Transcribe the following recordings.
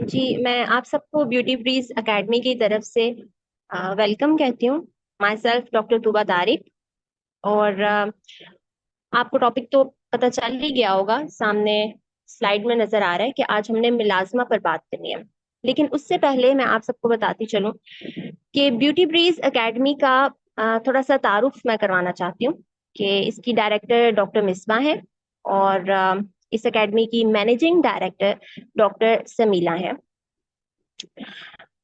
जी, मैं आप सबको ब्यूटी ब्रीज एकेडमी की तरफ से वेलकम कहती हूँ। My self doctor तुबा Tariq. और आपको टॉपिक तो पता चल ही गया होगा, सामने स्लाइड में नजर आ रहा है कि आज हमने मिलाजमा पर बात करनी है। लेकिन उससे पहले मैं आप सबको बताती चलूं कि ब्यूटी ब्रीज एकेडमी का थोड़ा सा तारुफ मैं करवाना चाहती हूँ कि इसकी डायरेक्टर डॉक्टर मिसबा है। और इस एकेडमी की मैनेजिंग डायरेक्टर डॉक्टर समीला है।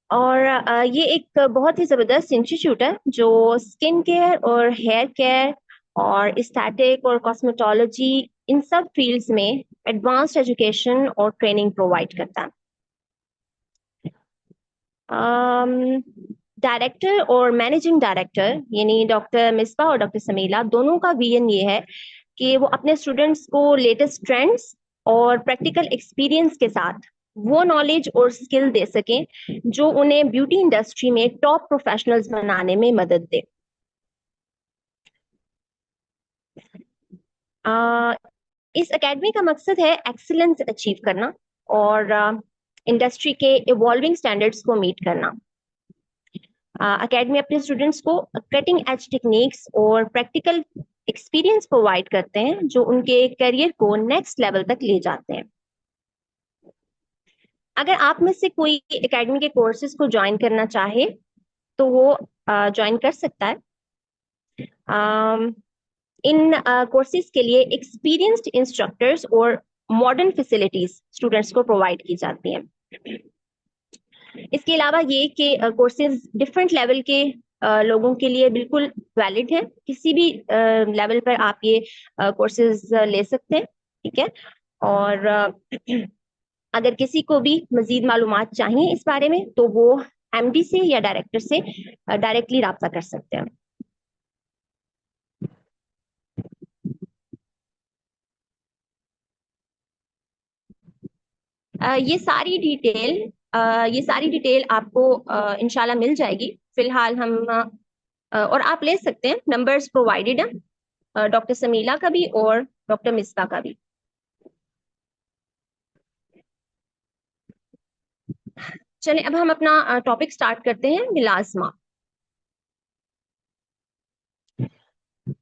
और ये एक बहुत ही जबरदस्त इंस्टीट्यूट है जो स्किन केयर और हेयर केयर और एस्थेटिक और कॉस्मेटोलॉजी, इन सब फील्ड्स में एडवांस्ड एजुकेशन और ट्रेनिंग प्रोवाइड करता है। डायरेक्टर और मैनेजिंग डायरेक्टर यानी डॉक्टर मिसबा और डॉक्टर समीला दोनों का विजन ये है कि वो अपने स्टूडेंट्स को लेटेस्ट ट्रेंड्स और प्रैक्टिकल एक्सपीरियंस के साथ वो नॉलेज और स्किल दे सकें जो उन्हें ब्यूटी इंडस्ट्री में टॉप प्रोफेशनल्स बनाने में मदद दे। आ, इस एकेडमी का मकसद है एक्सीलेंस अचीव करना और इंडस्ट्री के इवॉल्विंग स्टैंडर्ड्स को मीट करना। एकेडमी अपने स्टूडेंट्स को कटिंग एज टेक्निक्स और प्रैक्टिकल एक्सपीरियंस प्रोवाइड करते हैं जो उनके करियर को नेक्स्ट लेवल तक ले जाते हैं। अगर आप में से कोई एकेडमी के कोर्सेज को ज्वाइन करना चाहे तो वो ज्वाइन कर सकता है। अम, इन कोर्सेज के लिए एक्सपीरियंस्ड इंस्ट्रक्टर्स और मॉडर्न फैसिलिटीज स्टूडेंट्स को प्रोवाइड की जाती हैं। इसके अलावा ये कि कोर्सेज डिफरेंट लेवल के लोगों के लिए बिल्कुल वैलिड है। किसी भी लेवल पर आप ये कोर्सेज ले सकते हैं, ठीक है। और अगर किसी को भी मजीद मालूमात चाहिए इस बारे में तो वो एमडी से या डायरेक्टर से डायरेक्टली राब्ता कर सकते हैं। ये सारी डिटेल आपको इंशाल्लाह मिल जाएगी। फिलहाल हम और आप ले सकते हैं, नंबर्स प्रोवाइडेड है डॉक्टर समीला का भी और डॉक्टर मिस्बा का भी। चलिए अब हम अपना टॉपिक स्टार्ट करते हैं, मिलाजमा।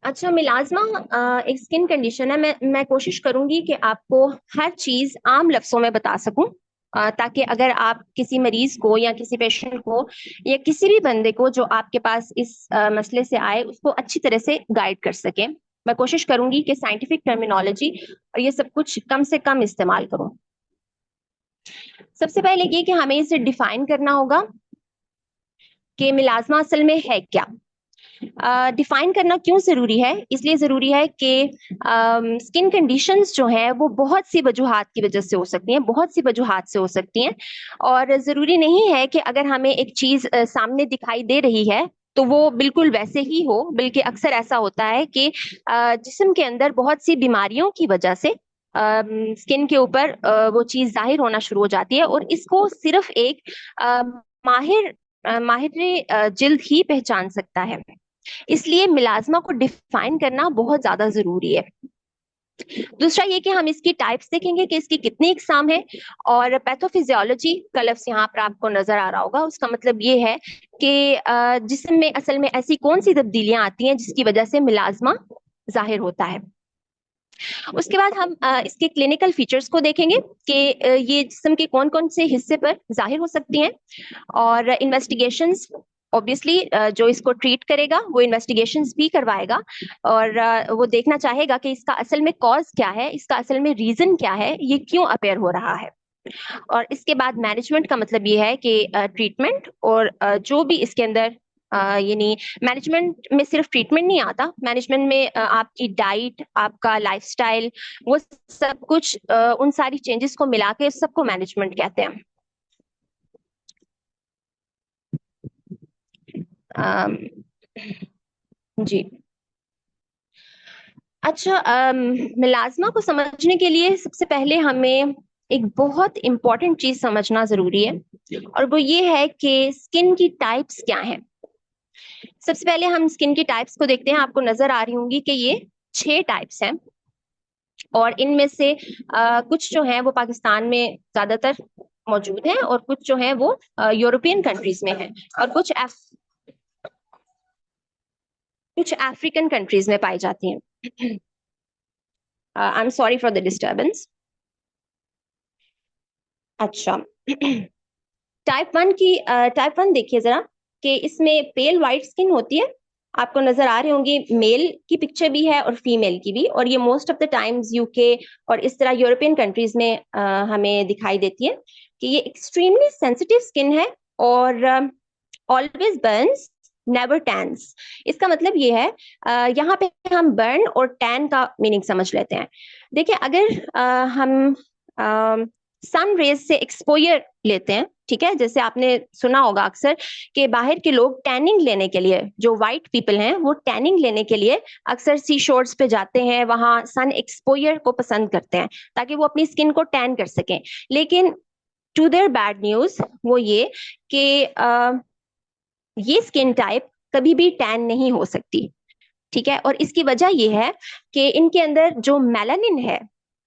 अच्छा, मिलाजमा एक स्किन कंडीशन है। मैं कोशिश करूंगी कि आपको हर चीज आम लफ्जों में बता सकूं, ताकि अगर आप किसी मरीज को या किसी पेशेंट को या किसी भी बंदे को जो आपके पास इस मसले से आए उसको अच्छी तरह से गाइड कर सकें। मैं कोशिश करूंगी कि साइंटिफिक टर्मिनोलॉजी और ये सब कुछ कम से कम इस्तेमाल करूं। सबसे पहले ये कि हमें इसे डिफाइन करना होगा कि मिलाजमा असल में है क्या। डिफाइन करना क्यों जरूरी है? इसलिए जरूरी है कि स्किन कंडीशंस जो हैं वो बहुत सी वजूहात की वजह से हो सकती हैं, बहुत सी वजूहात से हो सकती हैं। और जरूरी नहीं है कि अगर हमें एक चीज सामने दिखाई दे रही है तो वो बिल्कुल वैसे ही हो, बल्कि अक्सर ऐसा होता है कि जिस्म के अंदर बहुत सी बीमारियों की वजह से स्किन के ऊपर वो चीज जाहिर होना शुरू हो जाती है और इसको सिर्फ एक अ, माहिर माहिर जिल्द ही पहचान सकता है। इसलिए मिलाजमा को डिफाइन करना बहुत ज्यादा जरूरी है। दूसरा ये कि हम इसकी टाइप्स देखेंगे कि इसकी कितनी इकसाम है। और पैथोफिजियोलॉजी का लफ्ज यहाँ पर आपको नजर आ रहा होगा, उसका मतलब ये है कि जिस्म में असल में ऐसी कौन सी तब्दीलियां आती हैं जिसकी वजह से मिलाजमा जाहिर होता है। उसके बाद हम इसके क्लिनिकल फीचर्स को देखेंगे कि ये जिस्म के कौन कौन से हिस्से पर जाहिर हो सकती हैं। और इन्वेस्टिगेशंस, ऑब्वियसली जो इसको ट्रीट करेगा वो इन्वेस्टिगेशंस भी करवाएगा और वो देखना चाहेगा कि इसका असल में कॉज क्या है, इसका असल में रीजन क्या है, ये क्यों अपेयर हो रहा है। और इसके बाद मैनेजमेंट का मतलब ये है कि ट्रीटमेंट और जो भी इसके अंदर यानी मैनेजमेंट में सिर्फ ट्रीटमेंट नहीं आता, मैनेजमेंट में आपकी डाइट, आपका लाइफस्टाइल, वो सब कुछ उन सारी चेंजेस को मिला के सबको मैनेजमेंट कहते हैं। अम, जी। अच्छा, मिलाजमा को समझने के लिए सबसे पहले हमें एक बहुत इंपॉर्टेंट चीज समझना जरूरी है और वो ये है कि स्किन की टाइप्स क्या हैं। सबसे पहले हम स्किन की टाइप्स को देखते हैं। आपको नजर आ रही होंगी कि ये 6 टाइप्स हैं और इनमें से कुछ जो हैं वो पाकिस्तान में ज्यादातर मौजूद हैं और कुछ जो है वो यूरोपियन कंट्रीज में है और कुछ अफ्रीकन कंट्रीज में पाई जाती हैं। I am sorry for the disturbance. अच्छा। टाइप वन देखिए जरा, कि इसमें पेल वाइट स्किन होती है। आपको नजर आ रहे होंगे, मेल की पिक्चर भी है और फीमेल की भी, और ये most of the times UK और इस तरह यूरोपियन कंट्रीज में हमें दिखाई देती है कि ये एक्सट्रीमली सेंसिटिव स्किन है और ऑलवेज बर्न्स नेवर टैन्स। इसका मतलब ये है, यहाँ पे हम बर्न और टैन का मीनिंग समझ लेते हैं। देखिए, अगर हम सन रेज से एक्सपोजर लेते हैं, ठीक है, जैसे आपने सुना होगा अक्सर कि बाहर के लोग टैनिंग लेने के लिए, जो वाइट पीपल हैं वो टैनिंग लेने के लिए अक्सर सी शोर्स पे जाते हैं, वहां सन एक्सपोजर को पसंद करते हैं ताकि वो अपनी स्किन को टैन कर सकें। लेकिन टू देयर बैड न्यूज वो ये कि ये स्किन टाइप कभी भी टैन नहीं हो सकती, ठीक है। और इसकी वजह यह है कि इनके अंदर जो मेलानिन है,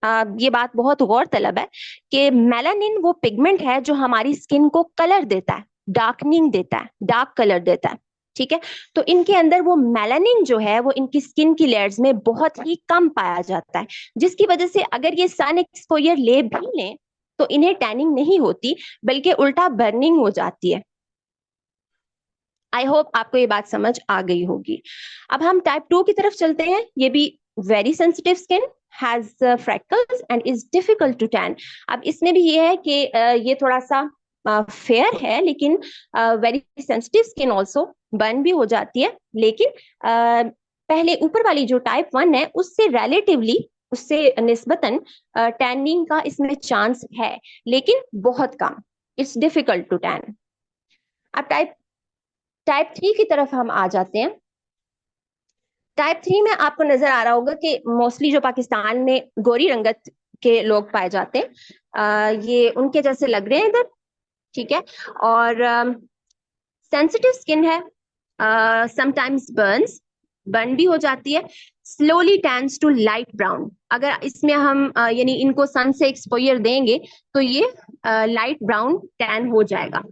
ये बात बहुत गौरतलब है कि मेलानिन वो पिगमेंट है जो हमारी स्किन को कलर देता है, डार्कनिंग देता है, डार्क कलर देता है, ठीक है। तो इनके अंदर वो मेलानिन जो है वो इनकी स्किन की लेयर्स में बहुत ही कम पाया जाता है, जिसकी वजह से अगर ये सन एक्सपोजर ले भी लें तो इन्हें टैनिंग नहीं होती, बल्कि उल्टा बर्निंग हो जाती है। आई होप आपको ये बात समझ आ गई होगी। अब हम टाइप 2 की तरफ चलते हैं। ये भी very sensitive skin, has freckles and is difficult to tan. अब इसमें भी ये है कि ये थोड़ा सा फेयर है, लेकिन very sensitive skin also, burn भी हो जाती है। लेकिन पहले ऊपर वाली जो टाइप 1 है उससे रिलेटिवली, उससे निस्बतन टैनिंग का इसमें चांस है, लेकिन बहुत कम। It's difficult to tan. अब टाइप टाइप 3 की तरफ हम आ जाते हैं। टाइप 3 में आपको नजर आ रहा होगा कि मोस्टली जो पाकिस्तान में गोरी रंगत के लोग पाए जाते हैं, ये उनके जैसे लग रहे हैं इधर, ठीक है। और सेंसिटिव स्किन है, समटाइम्स बर्न भी हो जाती है, slowly tans to light brown. अगर इसमें हम यानी इनको सन से एक्सपोजर देंगे तो ये लाइट ब्राउन टैन हो जाएगा।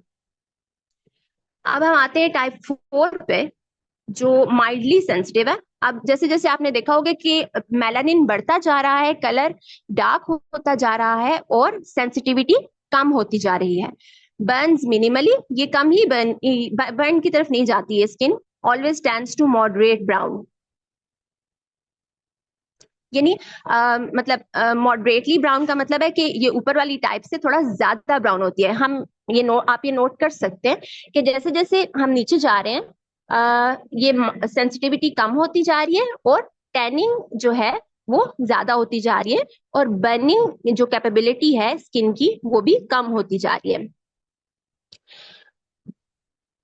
अब हम आते हैं टाइप 4 पे, जो माइल्डली सेंसिटिव है। अब जैसे जैसे आपने देखा होगा कि मेलानिन बढ़ता जा रहा है, कलर डार्क होता जा रहा है और सेंसिटिविटी कम होती जा रही है। बर्न्स मिनिमली, ये कम ही बर्न की तरफ नहीं जाती है skin, always tends to moderate brown. यानी मतलब मॉडरेटली ब्राउन का मतलब है कि ये ऊपर वाली टाइप से थोड़ा ज्यादा ब्राउन होती है। हम आप ये नोट कर सकते हैं कि जैसे जैसे हम नीचे जा रहे हैं, ये सेंसिटिविटी कम होती जा रही है और टैनिंग जो है वो ज्यादा होती जा रही है, और बर्निंग जो कैपेबिलिटी है स्किन की वो भी कम होती जा रही है।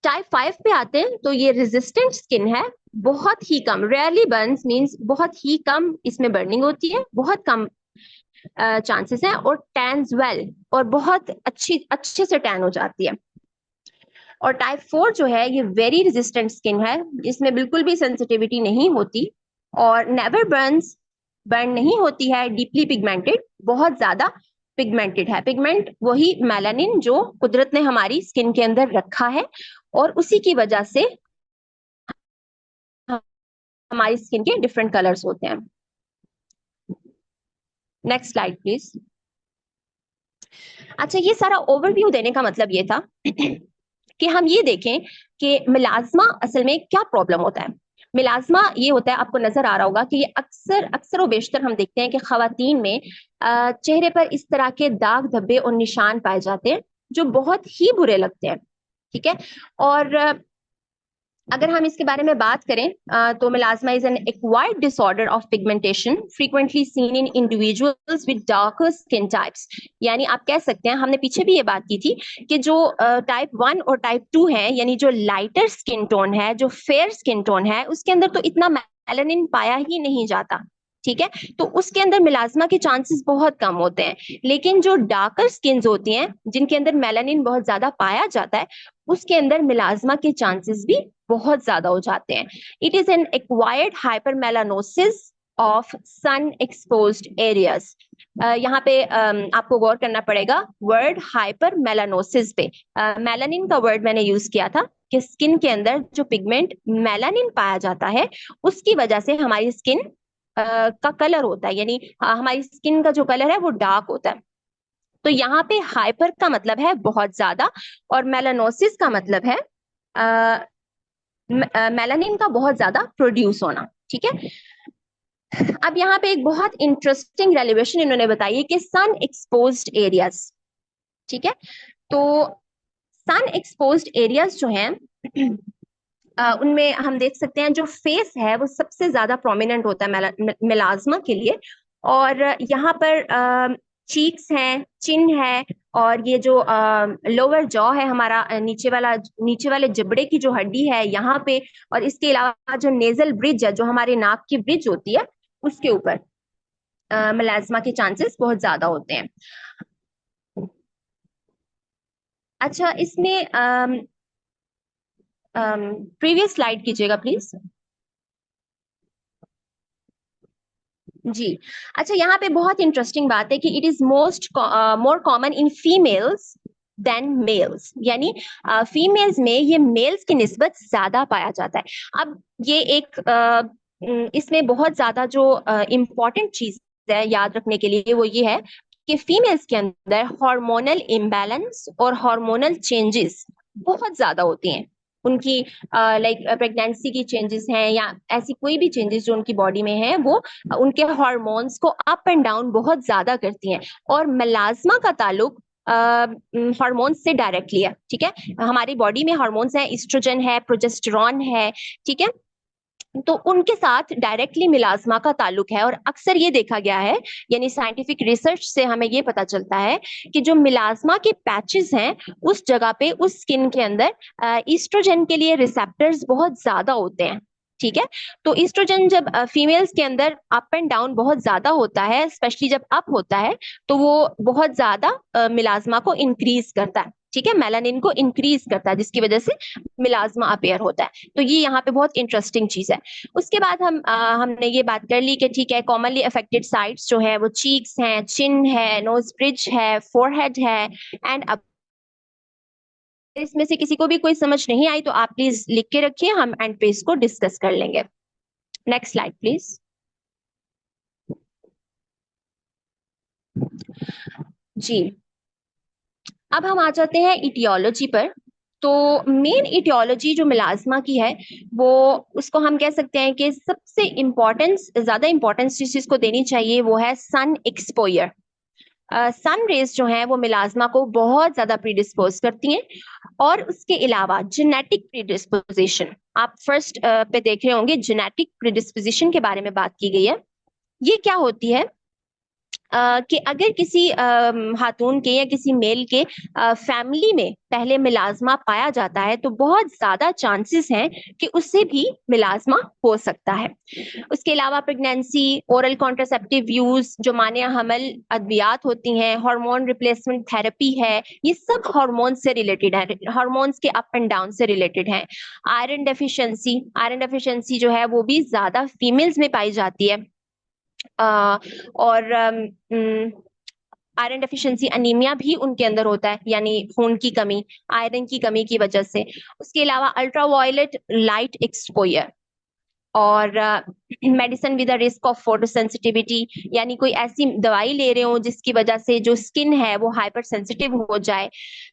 टाइप 5 पे आते हैं तो ये रेजिस्टेंट स्किन है, बहुत ही कम, रेयरली बर्न्स मींस बहुत ही कम इसमें बर्निंग होती है, बहुत कम चांसेस है, और टैन्स वेल, और बहुत अच्छे से टैन हो जाती है। और टाइप 4 जो है ये वेरी रेजिस्टेंट स्किन है, इसमें बिल्कुल भी सेंसिटिविटी नहीं होती और नेवर बर्न नहीं होती है, डीपली पिगमेंटेड, बहुत ज्यादा पिगमेंटेड है। पिगमेंट वही मेलानिन जो कुदरत ने हमारी स्किन के अंदर रखा है, और उसी की वजह से हमारी स्किन के डिफरेंट कलर्स होते हैं। Next slide please. अच्छा, ये सारा ओवरव्यू देने का मतलब ये था कि हम ये देखें कि मिलाजमा असल में क्या प्रॉब्लम होता है। मिलाजमा ये होता है, आपको नजर आ रहा होगा कि ये अक्सर अक्सर और बेशतर हम देखते हैं कि खवातीन में चेहरे पर इस तरह के दाग धब्बे और निशान पाए जाते हैं जो बहुत ही बुरे लगते हैं, ठीक है। और अगर हम इसके बारे में बात करें तो melasma is an acquired disorder of pigmentation frequently seen in individuals with darker skin types. यानी आप कह सकते हैं, हमने पीछे भी ये बात की थी कि जो टाइप 1 और टाइप 2 है, यानी जो लाइटर स्किन टोन है, जो फेयर स्किन टोन है, उसके अंदर तो इतना मेलानिन पाया ही नहीं जाता, ठीक है। तो उसके अंदर मिलाजमा के चांसेस बहुत कम होते हैं। लेकिन जो डार्कर स्किन होती हैं जिनके अंदर मेलानिन बहुत ज्यादा पाया जाता है, उसके अंदर मिलाजमा के चांसेस भी बहुत ज्यादा हो जाते हैं। It is an acquired hypermelanosis of sun exposed areas. यहाँ पे आपको गौर करना पड़ेगा वर्ड हाइपर मेलानोसिस पे। मेलानिन का वर्ड मैंने यूज किया था कि स्किन के अंदर जो पिगमेंट मेलानिन पाया जाता है उसकी वजह से हमारी स्किन का कलर होता है, यानी हमारी स्किन का जो कलर है वो डार्क होता है। तो यहाँ पे हाइपर का मतलब है बहुत ज्यादा, और मेलानोसिस का मतलब है मेलानिन का बहुत ज्यादा प्रोड्यूस होना। ठीक है, अब यहाँ पे एक बहुत इंटरेस्टिंग रेलिवेशन इन्होंने बताई है कि सन एक्सपोज्ड एरियाज। ठीक है, तो सन एक्सपोज्ड एरियाज जो हैं उनमें हम देख सकते हैं जो फेस है वो सबसे ज्यादा प्रोमिनेंट होता है मेलाज्मा के लिए। और यहाँ पर चीक्स हैं, चिन है, और ये जो लोअर जॉ है हमारा, नीचे वाले जबड़े की जो हड्डी है यहाँ पे, और इसके अलावा जो नेजल ब्रिज है, जो हमारे नाक की ब्रिज होती है, उसके ऊपर मेलाज्मा के चांसेस बहुत ज्यादा होते हैं। अच्छा, इसमें प्रीवियस स्लाइड कीजिएगा प्लीज। जी, अच्छा, यहाँ पे बहुत इंटरेस्टिंग बात है कि it is more common in females than males, यानी फीमेल्स में ये मेल्स की निस्बत ज्यादा पाया जाता है। अब ये एक इसमें बहुत ज्यादा जो इम्पोर्टेंट चीज है याद रखने के लिए वो ये है कि फीमेल्स के अंदर हार्मोनल इम्बैलेंस और हार्मोनल चेंजेस बहुत ज्यादा होती हैं। उनकी लाइक प्रेगनेंसी की चेंजेस हैं या ऐसी कोई भी चेंजेस जो उनकी बॉडी में है, वो उनके हार्मोन्स को अप एंड डाउन बहुत ज्यादा करती हैं। और मेलाज्मा का ताल्लुक हार्मोन्स से डायरेक्टली है। ठीक है, हमारी बॉडी में हार्मोन्स हैं, इस्ट्रोजन है, प्रोजेस्टेरॉन है। ठीक है, तो उनके साथ डायरेक्टली मिलाज्मा का ताल्लुक है। और अक्सर ये देखा गया है, यानी साइंटिफिक रिसर्च से हमें ये पता चलता है कि जो मिलाज्मा के पैचेस हैं उस जगह पे, उस स्किन के अंदर ईस्ट्रोजन के लिए रिसेप्टर्स बहुत ज्यादा होते हैं। ठीक है, तो ईस्ट्रोजन जब फीमेल्स के अंदर अप एंड डाउन बहुत ज्यादा होता है, स्पेशली जब अप होता है, तो वो बहुत ज्यादा मिलाज्मा को इंक्रीज करता है। ठीक है, मेलानिन को इंक्रीज करता है, जिसकी वजह से मिलाज्मा अपेयर होता है। तो ये यहाँ पे बहुत इंटरेस्टिंग चीज है। उसके बाद हमने ये बात कर ली कि ठीक है, कॉमनली अफेक्टेड साइट्स जो है वो चीक्स हैं, चिन है, नोज ब्रिज है, फोरहेड है, एंड अब इसमें से किसी को भी कोई समझ नहीं आई तो आप प्लीज लिख के रखिए, हम एंड पे इसको डिस्कस कर लेंगे। Next slide please. जी, अब हम आ जाते हैं इटियोलॉजी पर। तो मेन इटियोलॉजी जो मिलाज्मा की है, वो उसको हम कह सकते हैं कि सबसे ज्यादा इंपॉर्टेंस जिस चीज को देनी चाहिए वो है सन एक्सपोयर। सन रेज जो है वो मिलाज्मा को बहुत ज्यादा प्रीडिस्पोज करती हैं। और उसके अलावा जेनेटिक प्रीडिस्पोजिशन, आप फर्स्ट पे देख रहे होंगे, जेनेटिक प्रीडिस्पोजिशन के बारे में बात की गई है। ये क्या होती है कि अगर किसी खातून के या किसी मेल के फैमिली में पहले मिलाज्मा पाया जाता है तो बहुत ज्यादा चांसेस हैं कि उससे भी मिलाज्मा हो सकता है। उसके अलावा प्रेगनेंसी, ओरल कॉन्ट्रासेप्टिव यूज, जो माने हमल अद्वियात होती हैं, हार्मोन रिप्लेसमेंट थेरेपी है, ये सब हार्मोन से रिलेटेड है, हार्मोन्स के अप एंड डाउन से रिलेटेड है। आयरन डेफिशिएंसी जो है वो भी ज्यादा फीमेल्स में पाई जाती है। और आयरन डेफिशिएंसी अनीमिया भी उनके अंदर होता है, यानी खून की कमी, आयरन की कमी की वजह से। उसके अलावा अल्ट्रावायलेट लाइट एक्सपोजर, और medicine with risk of photosensitivity, यानी कोई ऐसी दवाई ले रहे हो जिसकी वजह से जो स्किन है वो हाइपर सेंसिटिव हो जाए,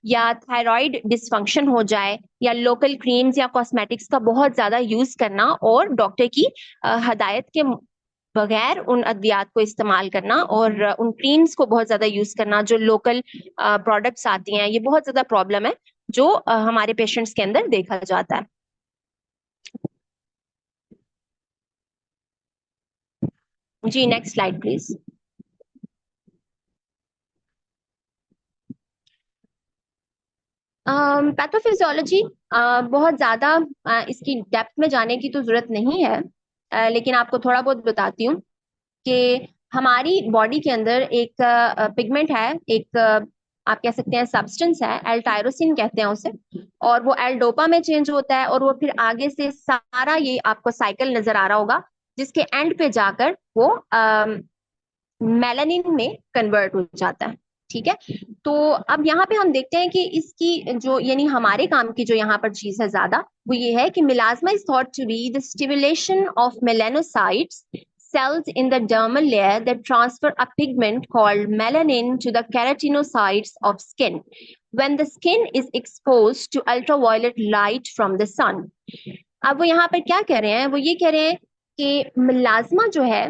या थायराइड डिसफंक्शन हो जाए, या लोकल क्रीम्स या कॉस्मेटिक्स का बहुत ज्यादा यूज करना, और डॉक्टर की हदायत के बगैर उन अद्वियात को इस्तेमाल करना, और उन क्रीम्स को बहुत ज्यादा यूज करना, जो लोकल प्रोडक्ट्स आती हैं, ये बहुत ज्यादा प्रॉब्लम है जो हमारे पेशेंट्स के अंदर देखा जाता है। जी, नेक्स्ट स्लाइड प्लीज। पैथोफिजियोलॉजी बहुत ज्यादा इसकी डेप्थ में जाने की तो जरूरत नहीं है, लेकिन आपको थोड़ा बहुत बताती हूँ कि हमारी बॉडी के अंदर एक पिगमेंट है, एक आप कह सकते हैं सब्सटेंस है, एल टायरोसिन कहते हैं उसे। और वो एल डोपा में चेंज होता है, और वो फिर आगे से सारा ये आपको साइकिल नजर आ रहा होगा, जिसके एंड पे जाकर वो मेलानिन में कन्वर्ट हो जाता है। ठीक है, तो अब यहाँ पे हम देखते हैं कि इसकी जो यानी हमारे काम की जो यहाँ पर चीज है ज्यादा, वो ये है कि melasma is thought to be the stimulation of melanocytes cells in the dermal layer that transfer a pigment called melanin to the keratinocytes of skin when the skin is exposed to ultraviolet light from the sun। अब वो यहाँ पर क्या कह रहे हैं, वो ये कह रहे हैं कि मिलाज्मा जो है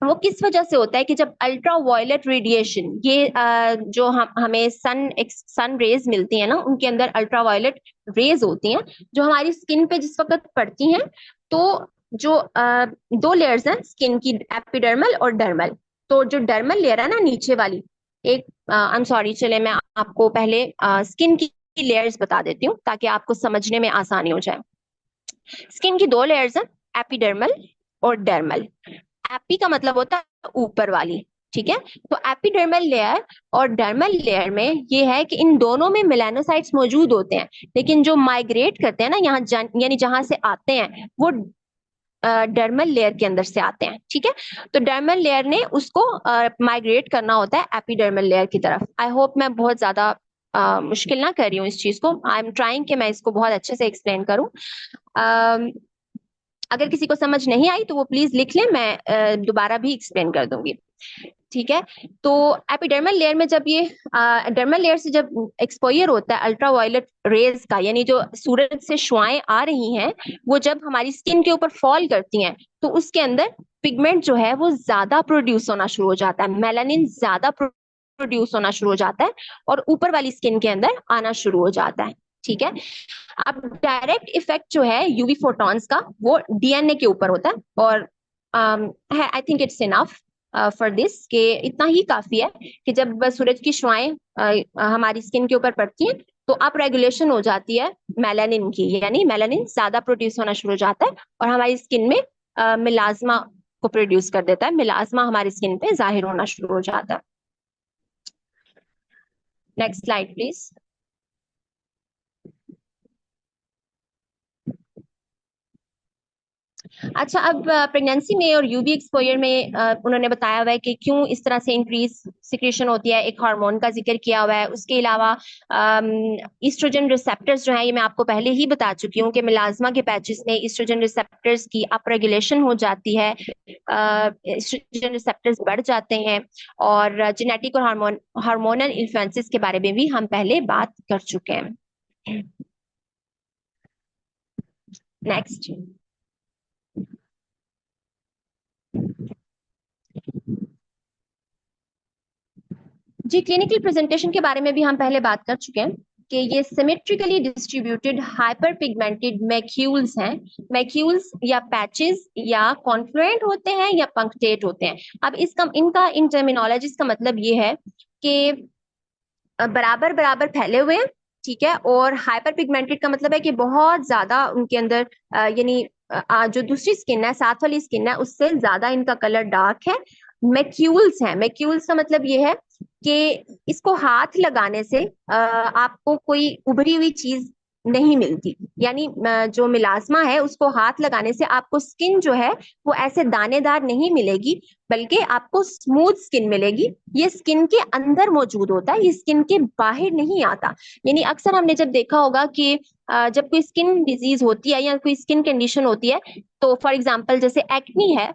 वो किस वजह से होता है कि जब अल्ट्रा वायलेट रेडिएशन, ये जो हमें सन रेज मिलती है ना, उनके अंदर अल्ट्रा वायलेट रेज होती हैं जो हमारी स्किन पे जिस वक्त पड़ती हैं, तो जो दो लेयर्स हैं स्किन की, एपिडर्मल और डर्मल। तो जो डर्मल लेयर है ना नीचे वाली, एक आई एम सॉरी, चले मैं आपको पहले स्किन की लेयर्स बता देती हूँ ताकि आपको समझने में आसानी हो जाए। स्किन की दो लेयर्स हैं, एपिडर्मल और डर्मल। एपी का मतलब होता है ऊपर वाली, ठीक है। तो एपिडर्मल लेयर और डर्मल लेयर में ये है कि इन दोनों में मेलानोसाइट्स मौजूद होते हैं, लेकिन जो माइग्रेट करते हैं ना यहाँ यानी जहां से आते हैं वो डर्मल लेयर के अंदर से आते हैं। ठीक है, तो डर्मल लेयर ने उसको माइग्रेट करना होता है एपिडर्मल लेयर की तरफ। आई होप मैं बहुत ज्यादा मुश्किल ना कर रही हूँ इस चीज को। आई एम ट्राइंग कि मैं इसको बहुत अच्छे से एक्सप्लेन करूँ। अगर किसी को समझ नहीं आई तो वो प्लीज लिख ले, मैं दोबारा भी एक्सप्लेन कर दूंगी। ठीक है, तो एपिडर्मल लेयर में जब ये डर्मल लेयर से जब एक्सपोजर होता है अल्ट्रा वायलेट रेज का, यानी जो सूरज से शुआएं आ रही हैं, वो जब हमारी स्किन के ऊपर फॉल करती हैं तो उसके अंदर पिगमेंट जो है वो ज्यादा प्रोड्यूस होना शुरू हो जाता है, मेलानिन ज्यादा प्रोड्यूस होना शुरू हो जाता है और ऊपर वाली स्किन के अंदर आना शुरू हो जाता है। ठीक है, अब डायरेक्ट इफेक्ट जो है यूवी फोटॉन्स का वो डीएनए के ऊपर होता है, और I think it's enough for this, कि इतना ही काफी है कि जब सूरज की शुआएं हमारी स्किन के ऊपर पड़ती हैं तो अप रेगुलेशन हो जाती है मेलानिन की, यानी मेलानिन ज्यादा प्रोड्यूस होना शुरू हो जाता है और हमारी स्किन में मिलाज्मा को प्रोड्यूस कर देता है, मिलाज्मा हमारी स्किन पे जाहिर होना शुरू हो जाता है। Next slide please. अच्छा, अब प्रेगनेंसी में और यूवी एक्सपोजर में उन्होंने बताया हुआ है कि क्यों इस तरह से इंक्रीज सिक्रेशन होती है। एक हार्मोन का जिक्र किया हुआ है, उसके अलावा ईस्ट्रोजन रिसेप्टर्स जो है, ये मैं आपको पहले ही बता चुकी हूँ कि मिलाज्मा के पैचेस में ईस्ट्रोजन रिसेप्टर्स की अप रेगुलेशन हो जाती है, ईस्ट्रोजन रिसेप्टर्स बढ़ जाते हैं, और जेनेटिक और हार्मोनल इन्फ्लुएंसेस के बारे में भी हम पहले बात कर चुके हैं। नेक्स्ट। जी, क्लिनिकल प्रेजेंटेशन के बारे में भी हम पहले बात कर चुके हैं कि ये symmetrically distributed hyper pigmented macules हैं। मैक्यूल्स या पैचेस या कॉन्फ्लुएंट होते हैं या पंक्टेट होते हैं। अब इसका इनका इन टर्मिनोलॉजीज का मतलब ये है कि बराबर बराबर फैले हुए हैं, ठीक है, और हाइपर पिगमेंटेड का मतलब है कि बहुत ज्यादा उनके अंदर यानी जो दूसरी स्किन है, साथ वाली स्किन है, उससे ज्यादा इनका कलर डार्क है। मैक्यूल्स हैं, मैक्यूल्स का मतलब ये है कि इसको हाथ लगाने से आपको कोई उभरी हुई चीज नहीं मिलती, यानी जो मिलाज्मा है उसको हाथ लगाने से आपको स्किन जो है वो ऐसे दानेदार नहीं मिलेगी, बल्कि आपको स्मूथ स्किन मिलेगी। ये स्किन के अंदर मौजूद होता है, ये स्किन के बाहर नहीं आता। यानी अक्सर हमने जब देखा होगा कि जब कोई स्किन डिजीज होती है या कोई स्किन कंडीशन होती है, तो फॉर एग्जांपल जैसे एक्नी है,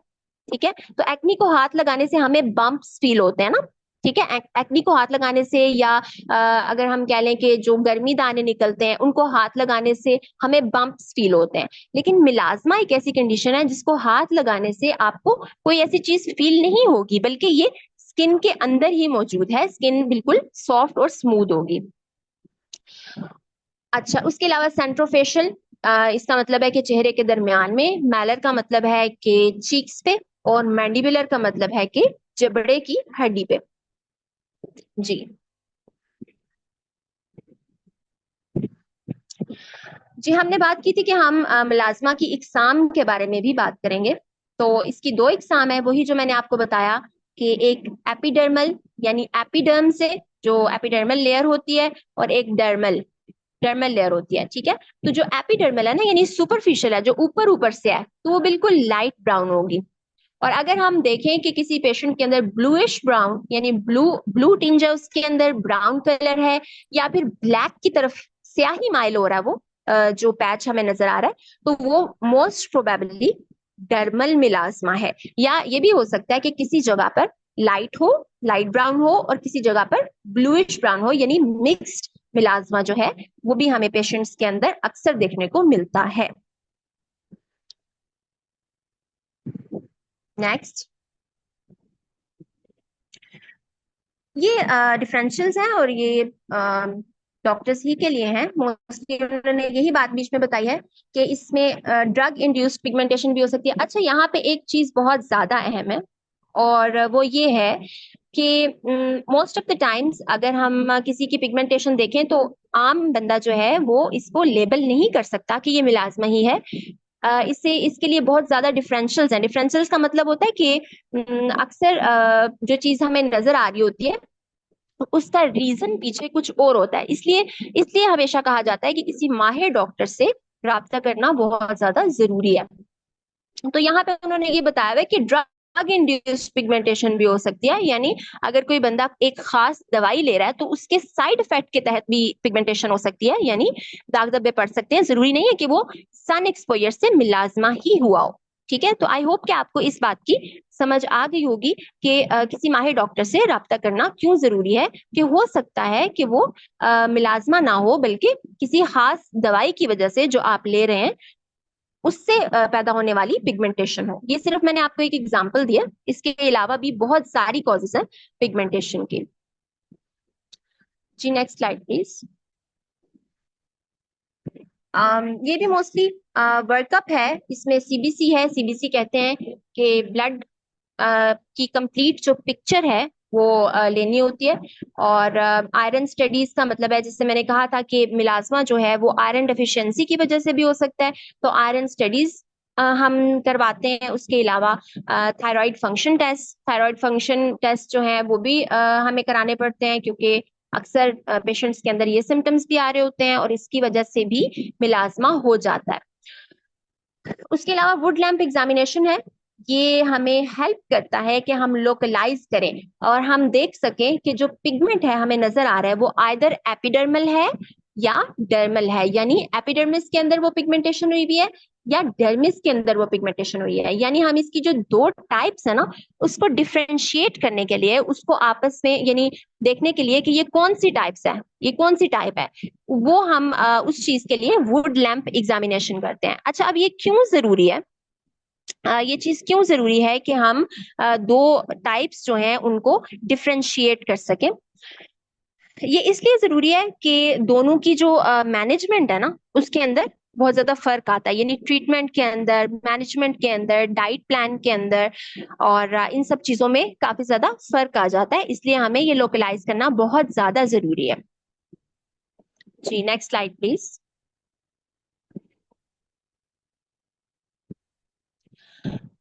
ठीक है, तो एक्नी को हाथ लगाने से हमें बम्प्स फील होते हैं ना, ठीक है। एक्नी को हाथ लगाने से या अगर हम कह लें कि जो गर्मी दाने निकलते हैं उनको हाथ लगाने से हमें बम्प्स फील होते हैं। लेकिन मिलाज्मा एक ऐसी कंडीशन है जिसको हाथ लगाने से आपको कोई ऐसी चीज फील नहीं होगी, बल्कि ये स्किन के अंदर ही मौजूद है, स्किन बिल्कुल सॉफ्ट और स्मूथ होगी। अच्छा, उसके अलावा सेंट्रोफेशियल, इसका मतलब है कि चेहरे के दरमियान में, मैलर का मतलब है कि चीक्स पे, और मैंडिबुलर का मतलब है कि जबड़े की हड्डी पे। जी, जी हमने बात की थी कि हम मुलाजमा की इकसाम के बारे में भी बात करेंगे। तो इसकी दो इकसाम है, वही जो मैंने आपको बताया कि एक एपिडर्मल यानी एपिडर्म से जो एपिडर्मल लेयर होती है, और एक डर्मल डर्मल लेयर होती है, ठीक है। तो जो एपिडर्मल है ना, यानी सुपरफिशियल है, जो ऊपर ऊपर से है, तो वो बिल्कुल लाइट ब्राउन होगी। और अगर हम देखें कि किसी पेशेंट के अंदर ब्लूइश ब्राउन, यानी ब्लू ब्लू टिंज है, उसके अंदर ब्राउन कलर है, या फिर ब्लैक की तरफ स्याही माइल हो रहा है, वो जो पैच हमें नजर आ रहा है, तो वो मोस्ट प्रोबेबली डर्मल मिलाज्मा है। या ये भी हो सकता है कि किसी जगह पर लाइट हो, लाइट ब्राउन हो, और किसी जगह पर ब्लूइश ब्राउन हो, यानी मिक्स्ड मिलाज्मा जो है वो भी हमें पेशेंट्स के अंदर अक्सर देखने को मिलता है। नेक्स्ट, ये डिफरेंशियल्स हैं, और ये डॉक्टर्स ही के लिए हैं मोस्टली। उन्होंने यही बात बीच में बताई है कि इसमें ड्रग इंड्यूस्ड पिगमेंटेशन भी हो सकती है। अच्छा, यहाँ पे एक चीज बहुत ज्यादा अहम है, और वो ये है कि मोस्ट ऑफ द टाइम्स अगर हम किसी की पिगमेंटेशन देखें तो आम बंदा जो है वो इसको लेबल नहीं कर सकता कि ये मिलाजमा ही है। इससे इसके लिए बहुत ज्यादा डिफरेंशियल्स हैं। डिफरेंशियल्स का मतलब होता है कि अक्सर जो चीज हमें नजर आ रही होती है उसका रीजन पीछे कुछ और होता है। इसलिए इसलिए हमेशा कहा जाता है कि किसी माहिर डॉक्टर से राब्ता करना बहुत ज्यादा जरूरी है। तो यहाँ पे उन्होंने ये बताया हुआ है कि ड्रग इंड्यूस्ड पिगमेंटेशन भी हो सकती है, यानी अगर कोई बंदा एक खास दवाई ले रहा है तो उसके साइड इफेक्ट के तहत भी पिगमेंटेशन हो सकती है, यानी दाग धब्बे पड़ सकते हैं। जरूरी नहीं है कि वो सन एक्सपोजर से मिलाजमा ही हुआ हो, ठीक है। तो आई होप कि आपको इस बात की समझ आ गई होगी कि किसी माहिर डॉक्टर से राब्ता करना क्यों जरूरी है, कि हो सकता है कि वो मिलाजमा ना हो, बल्कि किसी खास दवाई की वजह से जो आप ले रहे हैं उससे पैदा होने वाली पिगमेंटेशन हो। ये सिर्फ मैंने आपको एक एग्जांपल दिया, इसके अलावा भी बहुत सारी कॉजेस हैं पिगमेंटेशन के। जी नेक्स्ट स्लाइड प्लीज। ये भी मोस्टली वर्कअप है, इसमें सीबीसी है। सीबीसी कहते हैं कि ब्लड की कंप्लीट जो पिक्चर है वो लेनी होती है। और आयरन स्टडीज का मतलब है, जिससे मैंने कहा था कि मिलाजमा जो है वो आयरन डेफिशिएंसी की वजह से भी हो सकता है, तो आयरन स्टडीज हम करवाते हैं। उसके अलावा थायराइड फंक्शन टेस्ट जो है वो भी हमें कराने पड़ते हैं, क्योंकि अक्सर पेशेंट्स के अंदर ये सिम्टम्स भी आ रहे होते हैं और इसकी वजह से भी मिलाजमा हो जाता है। उसके अलावा वुड लैंप एग्जामिनेशन है, ये हमें हेल्प करता है कि हम लोकलाइज करें और हम देख सकें कि जो पिगमेंट है हमें नजर आ रहा है वो आइदर एपिडर्मल है या डर्मल है, यानी एपिडर्मिस के अंदर वो पिगमेंटेशन हुई भी है या डर्मिस के अंदर वो पिगमेंटेशन हुई है। यानी हम इसकी जो दो टाइप्स है ना, उसको डिफ्रेंशिएट करने के लिए, उसको आपस में यानी देखने के लिए कि ये कौन सी टाइप्स है, ये कौन सी टाइप है, वो हम उस चीज के लिए वुड लैंप एग्जामिनेशन करते हैं। अच्छा, अब ये क्यों जरूरी है, ये चीज क्यों जरूरी है कि हम दो टाइप्स जो हैं उनको डिफ्रेंशिएट कर सकें? ये इसलिए जरूरी है कि दोनों की जो मैनेजमेंट है ना, उसके अंदर बहुत ज्यादा फर्क आता है, यानी ट्रीटमेंट के अंदर, मैनेजमेंट के अंदर, डाइट प्लान के अंदर, और इन सब चीजों में काफी ज्यादा फर्क आ जाता है। इसलिए हमें ये लोकलाइज करना बहुत ज्यादा जरूरी है। जी नेक्स्ट स्लाइड प्लीज।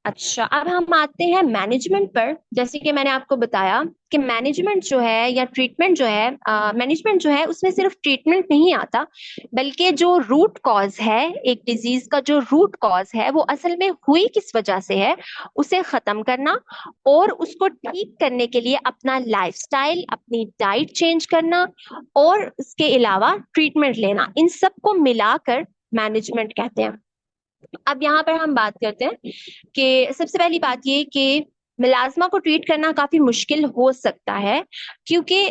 अच्छा, अब हम आते हैं मैनेजमेंट पर। जैसे कि मैंने आपको बताया कि मैनेजमेंट जो है या ट्रीटमेंट जो है, मैनेजमेंट जो है उसमें सिर्फ ट्रीटमेंट नहीं आता, बल्कि जो रूट कॉज है, एक डिजीज का जो रूट कॉज है वो असल में हुई किस वजह से है, उसे खत्म करना और उसको ठीक करने के लिए अपना लाइफस्टाइल, अपनी डाइट चेंज करना, और इसके अलावा ट्रीटमेंट लेना, इन सबको मिलाकर मैनेजमेंट कहते हैं। अब यहाँ पर हम बात करते हैं कि सबसे पहली बात ये कि मिलाजमा को ट्रीट करना काफी मुश्किल हो सकता है, क्योंकि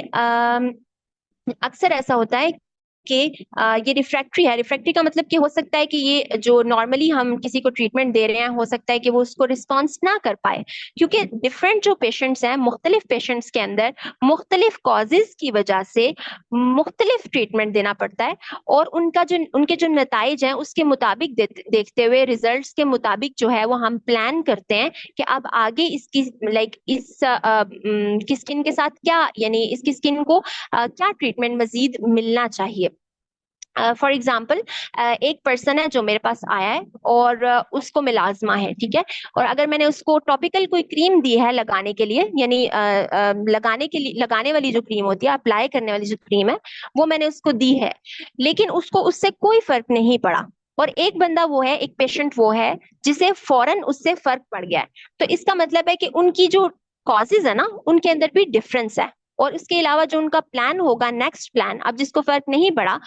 अक्सर ऐसा होता है कि ये रिफ्रैक्ट्री है। रिफ्रैक्ट्री का मतलब कि हो सकता है कि ये जो नॉर्मली हम किसी को ट्रीटमेंट दे रहे हैं, हो सकता है कि वो उसको रिस्पॉन्स ना कर पाए, क्योंकि डिफरेंट जो पेशेंट्स हैं, मुख्तलिफ पेशेंट्स के अंदर मुख्तलिफ कॉजेज की वजह से मुख्तलिफ ट्रीटमेंट देना पड़ता है, और उनके जो नताइज हैं उसके मुताबिक देखते हुए, रिजल्ट्स के मुताबिक जो है वो हम प्लान करते हैं कि अब आगे इसकी इस की स्किन के साथ क्या, यानी इसकी स्किन को क्या ट्रीटमेंट मजीद मिलना चाहिए। फॉर एग्जाम्पल एक पर्सन है जो मेरे पास आया है और उसको मिलाजमा है, ठीक है। और अगर मैंने उसको टॉपिकल कोई क्रीम दी है लगाने के लिए, यानी लगाने के लिए, लगाने वाली जो क्रीम होती है, अप्लाई करने वाली जो क्रीम है, वो मैंने उसको दी है, लेकिन उसको उससे कोई फर्क नहीं पड़ा। और एक बंदा वो है, एक पेशेंट वो है जिसे फौरन उससे फर्क पड़ गया है। तो इसका मतलब है कि उनकी जो कॉजेज है ना, उनके अंदर भी डिफरेंस है। और इसके अलावा जो उनका प्लान होगा, नेक्स्ट प्लान, अब जिसको फर्क नहीं पड़ा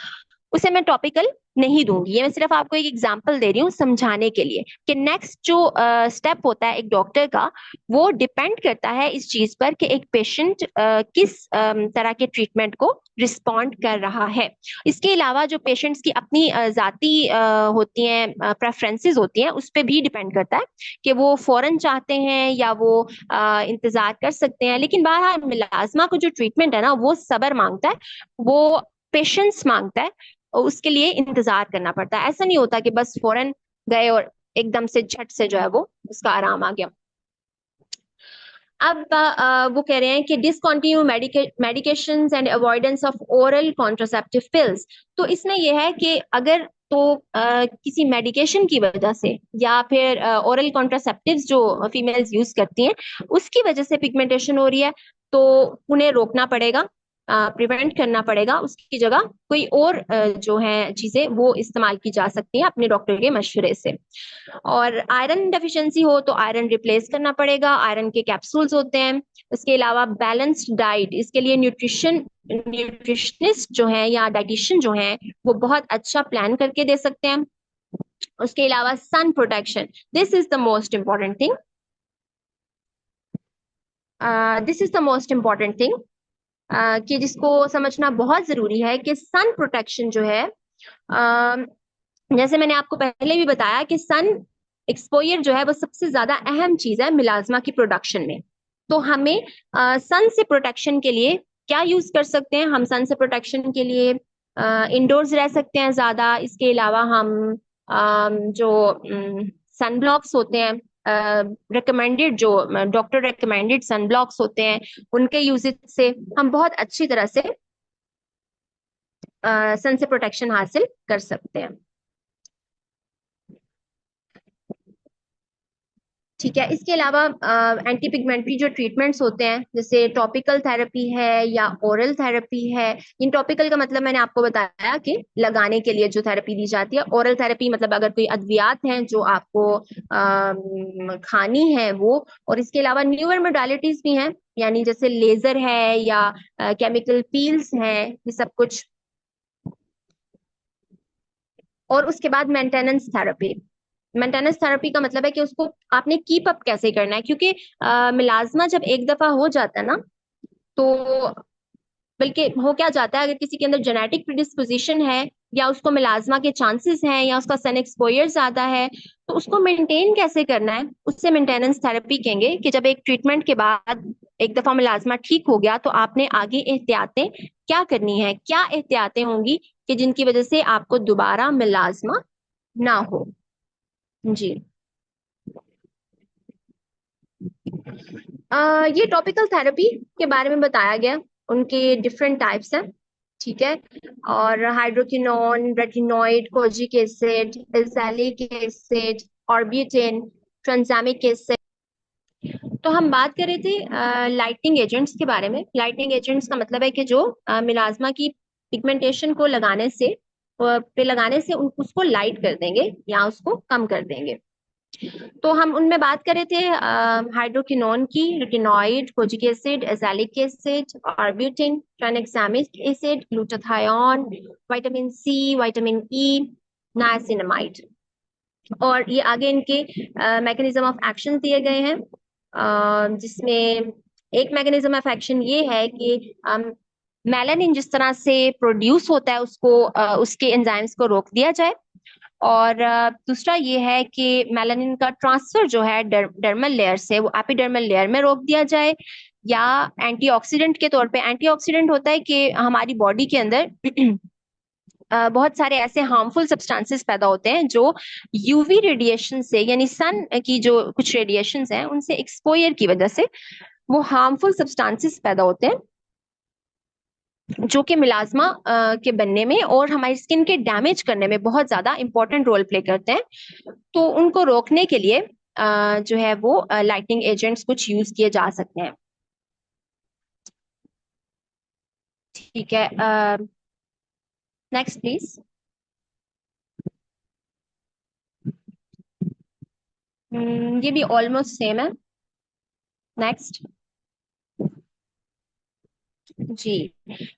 उसे मैं टॉपिकल नहीं दूंगी। ये मैं सिर्फ आपको एक एग्जांपल दे रही हूँ समझाने के लिए कि नेक्स्ट जो स्टेप होता है एक डॉक्टर का, वो डिपेंड करता है इस चीज पर कि एक पेशेंट किस तरह के ट्रीटमेंट को रिस्पॉन्ड कर रहा है। इसके अलावा जो पेशेंट्स की अपनी जाती होती हैं, प्रेफरेंसेस होती हैं, उस पर भी डिपेंड करता है कि वो फौरन चाहते हैं या वो इंतजार कर सकते हैं। लेकिन बहरहाल मिलाजमा को जो ट्रीटमेंट है ना, वो सब्र मांगता है, वो पेशेंस मांगता है, और उसके लिए इंतजार करना पड़ता है। ऐसा नहीं होता कि बस फौरन गए और एकदम से झट से जो है वो उसका आराम आ गया। अब वो कह रहे हैं कि discontinue medications and avoidance of oral contraceptive pills. तो इसमें यह है कि अगर तो किसी मेडिकेशन की वजह से या फिर ओरल कॉन्ट्रासेप्टिव्स जो फीमेल्स यूज करती हैं उसकी वजह से पिगमेंटेशन हो रही है, तो उन्हें रोकना पड़ेगा, प्रिवेंट करना पड़ेगा। उसकी जगह कोई और जो है चीजें वो इस्तेमाल की जा सकती है अपने डॉक्टर के मशवरे से। और आयरन डेफिशिएंसी हो तो आयरन रिप्लेस करना पड़ेगा, आयरन के कैप्सूल्स होते हैं। उसके अलावा बैलेंस्ड डाइट, इसके लिए न्यूट्रिशनिस्ट जो है या डाइटिशियन जो है वो बहुत अच्छा प्लान करके दे सकते हैं। उसके अलावा sun protection, this is the most important thing, this is the most important thing कि जिसको समझना बहुत जरूरी है कि सन प्रोटेक्शन जो है, जैसे मैंने आपको पहले भी बताया कि सन एक्सपोजर जो है वो सबसे ज्यादा अहम चीज है मिलाजमा की प्रोडक्शन में। तो हमें सन से प्रोटेक्शन के लिए क्या यूज कर सकते हैं? हम सन से प्रोटेक्शन के लिए इंडोर्स रह सकते हैं ज्यादा। इसके अलावा हम जो सन ब्लॉक्स होते हैं, रिकमेंडेड जो डॉक्टर रिकमेंडेड सन ब्लॉक्स होते हैं, उनके यूजेज से हम बहुत अच्छी तरह से सन से प्रोटेक्शन हासिल कर सकते हैं। ठीक है। इसके अलावा एंटी पिगमेंटरी जो ट्रीटमेंट्स होते हैं, जैसे टॉपिकल थेरेपी है या ओरल थेरेपी है। इन टॉपिकल का मतलब मैंने आपको बताया कि लगाने के लिए जो थेरेपी दी जाती है। ओरल थेरेपी मतलब अगर कोई अद्वियात हैं जो आपको खानी है वो। और इसके अलावा न्यूअर मोडालिटीज भी हैं, यानी जैसे लेजर है या केमिकल पील्स हैं, ये सब कुछ। और उसके बाद मेंटेनेंस थेरेपी। मेंटेनेंस थेरेपी का मतलब है कि उसको आपने कीप अप कैसे करना है, क्योंकि मिलाजमा जब एक दफा हो जाता है ना, तो बल्कि हो क्या जाता है, अगर किसी के अंदर जेनेटिक प्रिडिस्पोजिशन है या उसको मिलाजमा के चांसेस हैं या उसका सन एक्सपोजर ज्यादा है, तो उसको मेंटेन कैसे करना है, उससे मेंटेनेंस थेरेपी कहेंगे। कि जब एक ट्रीटमेंट के बाद एक दफा मिलाजमा ठीक हो गया तो आपने आगे एहतियातें क्या करनी है, क्या एहतियातें होंगी कि जिनकी वजह से आपको दोबारा मिलाजमा ना हो। जी। ये टॉपिकल थेरेपी के बारे में बताया गया, उनके डिफरेंट टाइप्स हैं, ठीक है। और hydroquinone, retinoid, kojic acid, azelaic acid, arbutin, tranexamic acid. तो हम बात कर रहे थे लाइटनिंग एजेंट्स के बारे में। लाइटनिंग एजेंट्स का मतलब है कि जो मिलाजमा की पिगमेंटेशन को लगाने से उसको लाइट कर देंगे या उसको कम कर देंगे। तो हम उनमें बात कर रहे थे हाइड्रोक्विनोन की, retinoid, kojic acid, azelaic acid, arbutin, tranexamic acid, glutathione, vitamin C, vitamin E, niacinamide. और ये आगे इनके मैकेनिज्म ऑफ एक्शन दिए गए हैं, जिसमें एक मैकेनिज्म ऑफ एक्शन ये है कि मेलानिन जिस तरह से प्रोड्यूस होता है उसको उसके एंजाइम्स को रोक दिया जाए। और दूसरा ये है कि मेलानिन का ट्रांसफर जो है डर्मल लेयर से वो एपिडर्मल लेयर में रोक दिया जाए। या एंटीऑक्सीडेंट के तौर पे, एंटीऑक्सीडेंट होता है कि हमारी बॉडी के अंदर बहुत सारे ऐसे हार्मफुल सब्सटेंसेस पैदा होते हैं जो यूवी रेडिएशन से, यानी सन की जो कुछ रेडिएशंस हैं उनसे एक्सपोजर की वजह से वो हार्मफुल सब्सटेंसेस पैदा होते हैं। जो कि मिलाजमा के बनने में और हमारी स्किन के डैमेज करने में बहुत ज्यादा इंपॉर्टेंट रोल प्ले करते हैं। तो उनको रोकने के लिए जो है वो लाइटनिंग एजेंट्स कुछ यूज किए जा सकते हैं। ठीक है, नेक्स्ट प्लीज। ये भी ऑलमोस्ट सेम है। नेक्स्ट। जी,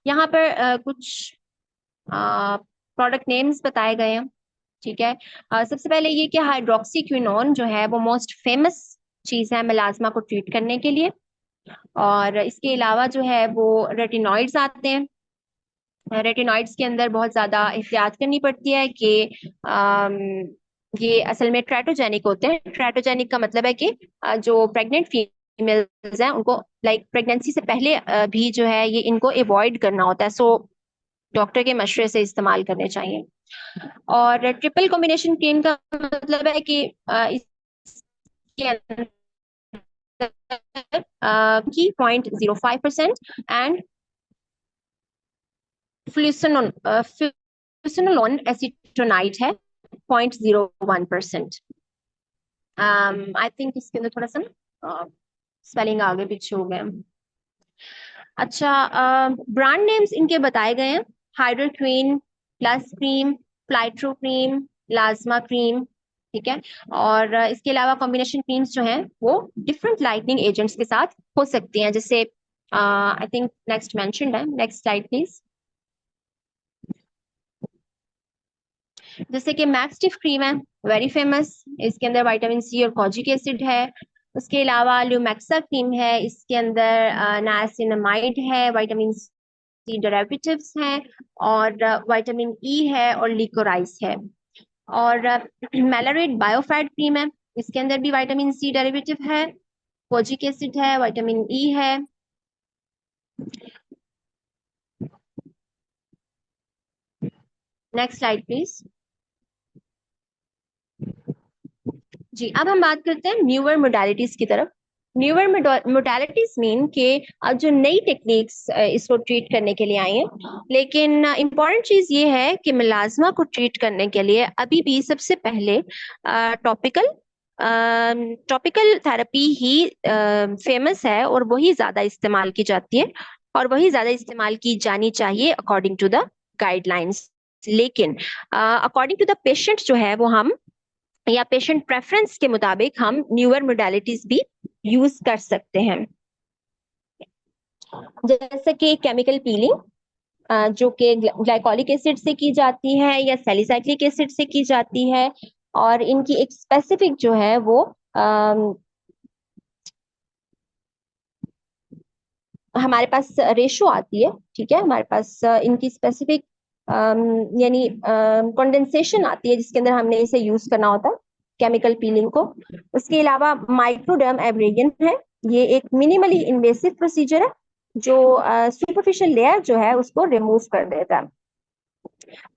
यहाँ पर कुछ प्रोडक्ट नेम्स बताए गए हैं। ठीक है, सबसे पहले ये कि हाइड्रोक्सीक्विनोन जो है वो मोस्ट फेमस चीज है मेलास्मा को ट्रीट करने के लिए। और इसके अलावा जो है वो रेटिनॉइड्स आते हैं। रेटिनॉइड्स के अंदर बहुत ज्यादा एहतियात करनी पड़ती है कि अम, ये असल में ट्रैटोजेनिक होते हैं। ट्रैटोजेनिक का मतलब है कि जो प्रेग्नेंट फीमेल्स हैं उनको लाइक प्रेगनेंसी से पहले भी जो है ये इनको अवॉइड करना होता है। सो डॉक्टर के मशवरे से इस्तेमाल करने चाहिए। और ट्रिपल कॉम्बिनेशन क्रीम का मतलब है कि इसके अंदर की 0.05% एंड फ्लूसिनोलोन एसीटोनाइट है 0.01%। आई थिंक इसके अंदर थोड़ा सा स्पेलिंग आगे पीछे हो गए। अच्छा, ब्रांड नेम्स इनके बताए गए हैं। Hydroquin, plus cream, flytro cream, plasma cream. ठीक है, और इसके अलावा कॉम्बिनेशन क्रीम्स जो हैं वो डिफरेंट लाइटनिंग एजेंट्स के साथ हो सकती हैं, जैसे आई थिंक नेक्स्ट मेंशन्ड है। Next slide please. जैसे कि मैक्सटिफ क्रीम है, वेरी फेमस। इसके अंदर विटामिन सी और कॉजिक एसिड है। उसके अलावा ल्यूमेक्सा क्रीम है, इसके अंदर नायासिनामाइड है, विटामिन सी डेरिवेटिव्स हैं, और विटामिन ई है और लिकोराइस है। और मेलाराइड बायोफैट क्रीम है, इसके अंदर भी विटामिन सी डेरिवेटिव है, कोजिक एसिड है, विटामिन ई है। Next slide please. जी, अब हम बात करते हैं न्यूअर मोडालिटीज की तरफ। न्यूअर मोडालिटीज मीन कि अब जो नई टेक्निक्स इसको ट्रीट करने के लिए आई हैं। लेकिन इम्पॉर्टेंट चीज ये है कि मिलाजमा को ट्रीट करने के लिए अभी भी सबसे पहले टॉपिकल टॉपिकल थेरेपी ही फेमस है और वही ज्यादा इस्तेमाल की जाती है और वही ज्यादा इस्तेमाल की जानी चाहिए अकॉर्डिंग टू द गाइडलाइंस। लेकिन अकॉर्डिंग टू द पेशेंट जो है वो हम या पेशेंट प्रेफरेंस के मुताबिक हम न्यूअर मोडालिटीज भी यूज कर सकते हैं, जैसे कि केमिकल पीलिंग जो कि ग्लाइकोलिक एसिड से की जाती है या सैलिसाइक्लिक एसिड से की जाती है। और इनकी एक स्पेसिफिक जो है वो हमारे पास रेशो आती है। ठीक है, हमारे पास इनकी स्पेसिफिक यानी कंडेंसेशन आती है जिसके अंदर हमने इसे यूज करना होता है केमिकल पीलिंग को। उसके अलावा माइक्रोडर्म एब्रेजन है, ये एक मिनिमली इन्वेसिव प्रोसीजर है जो सुपरफिशियल लेयर जो है उसको रिमूव कर देता है।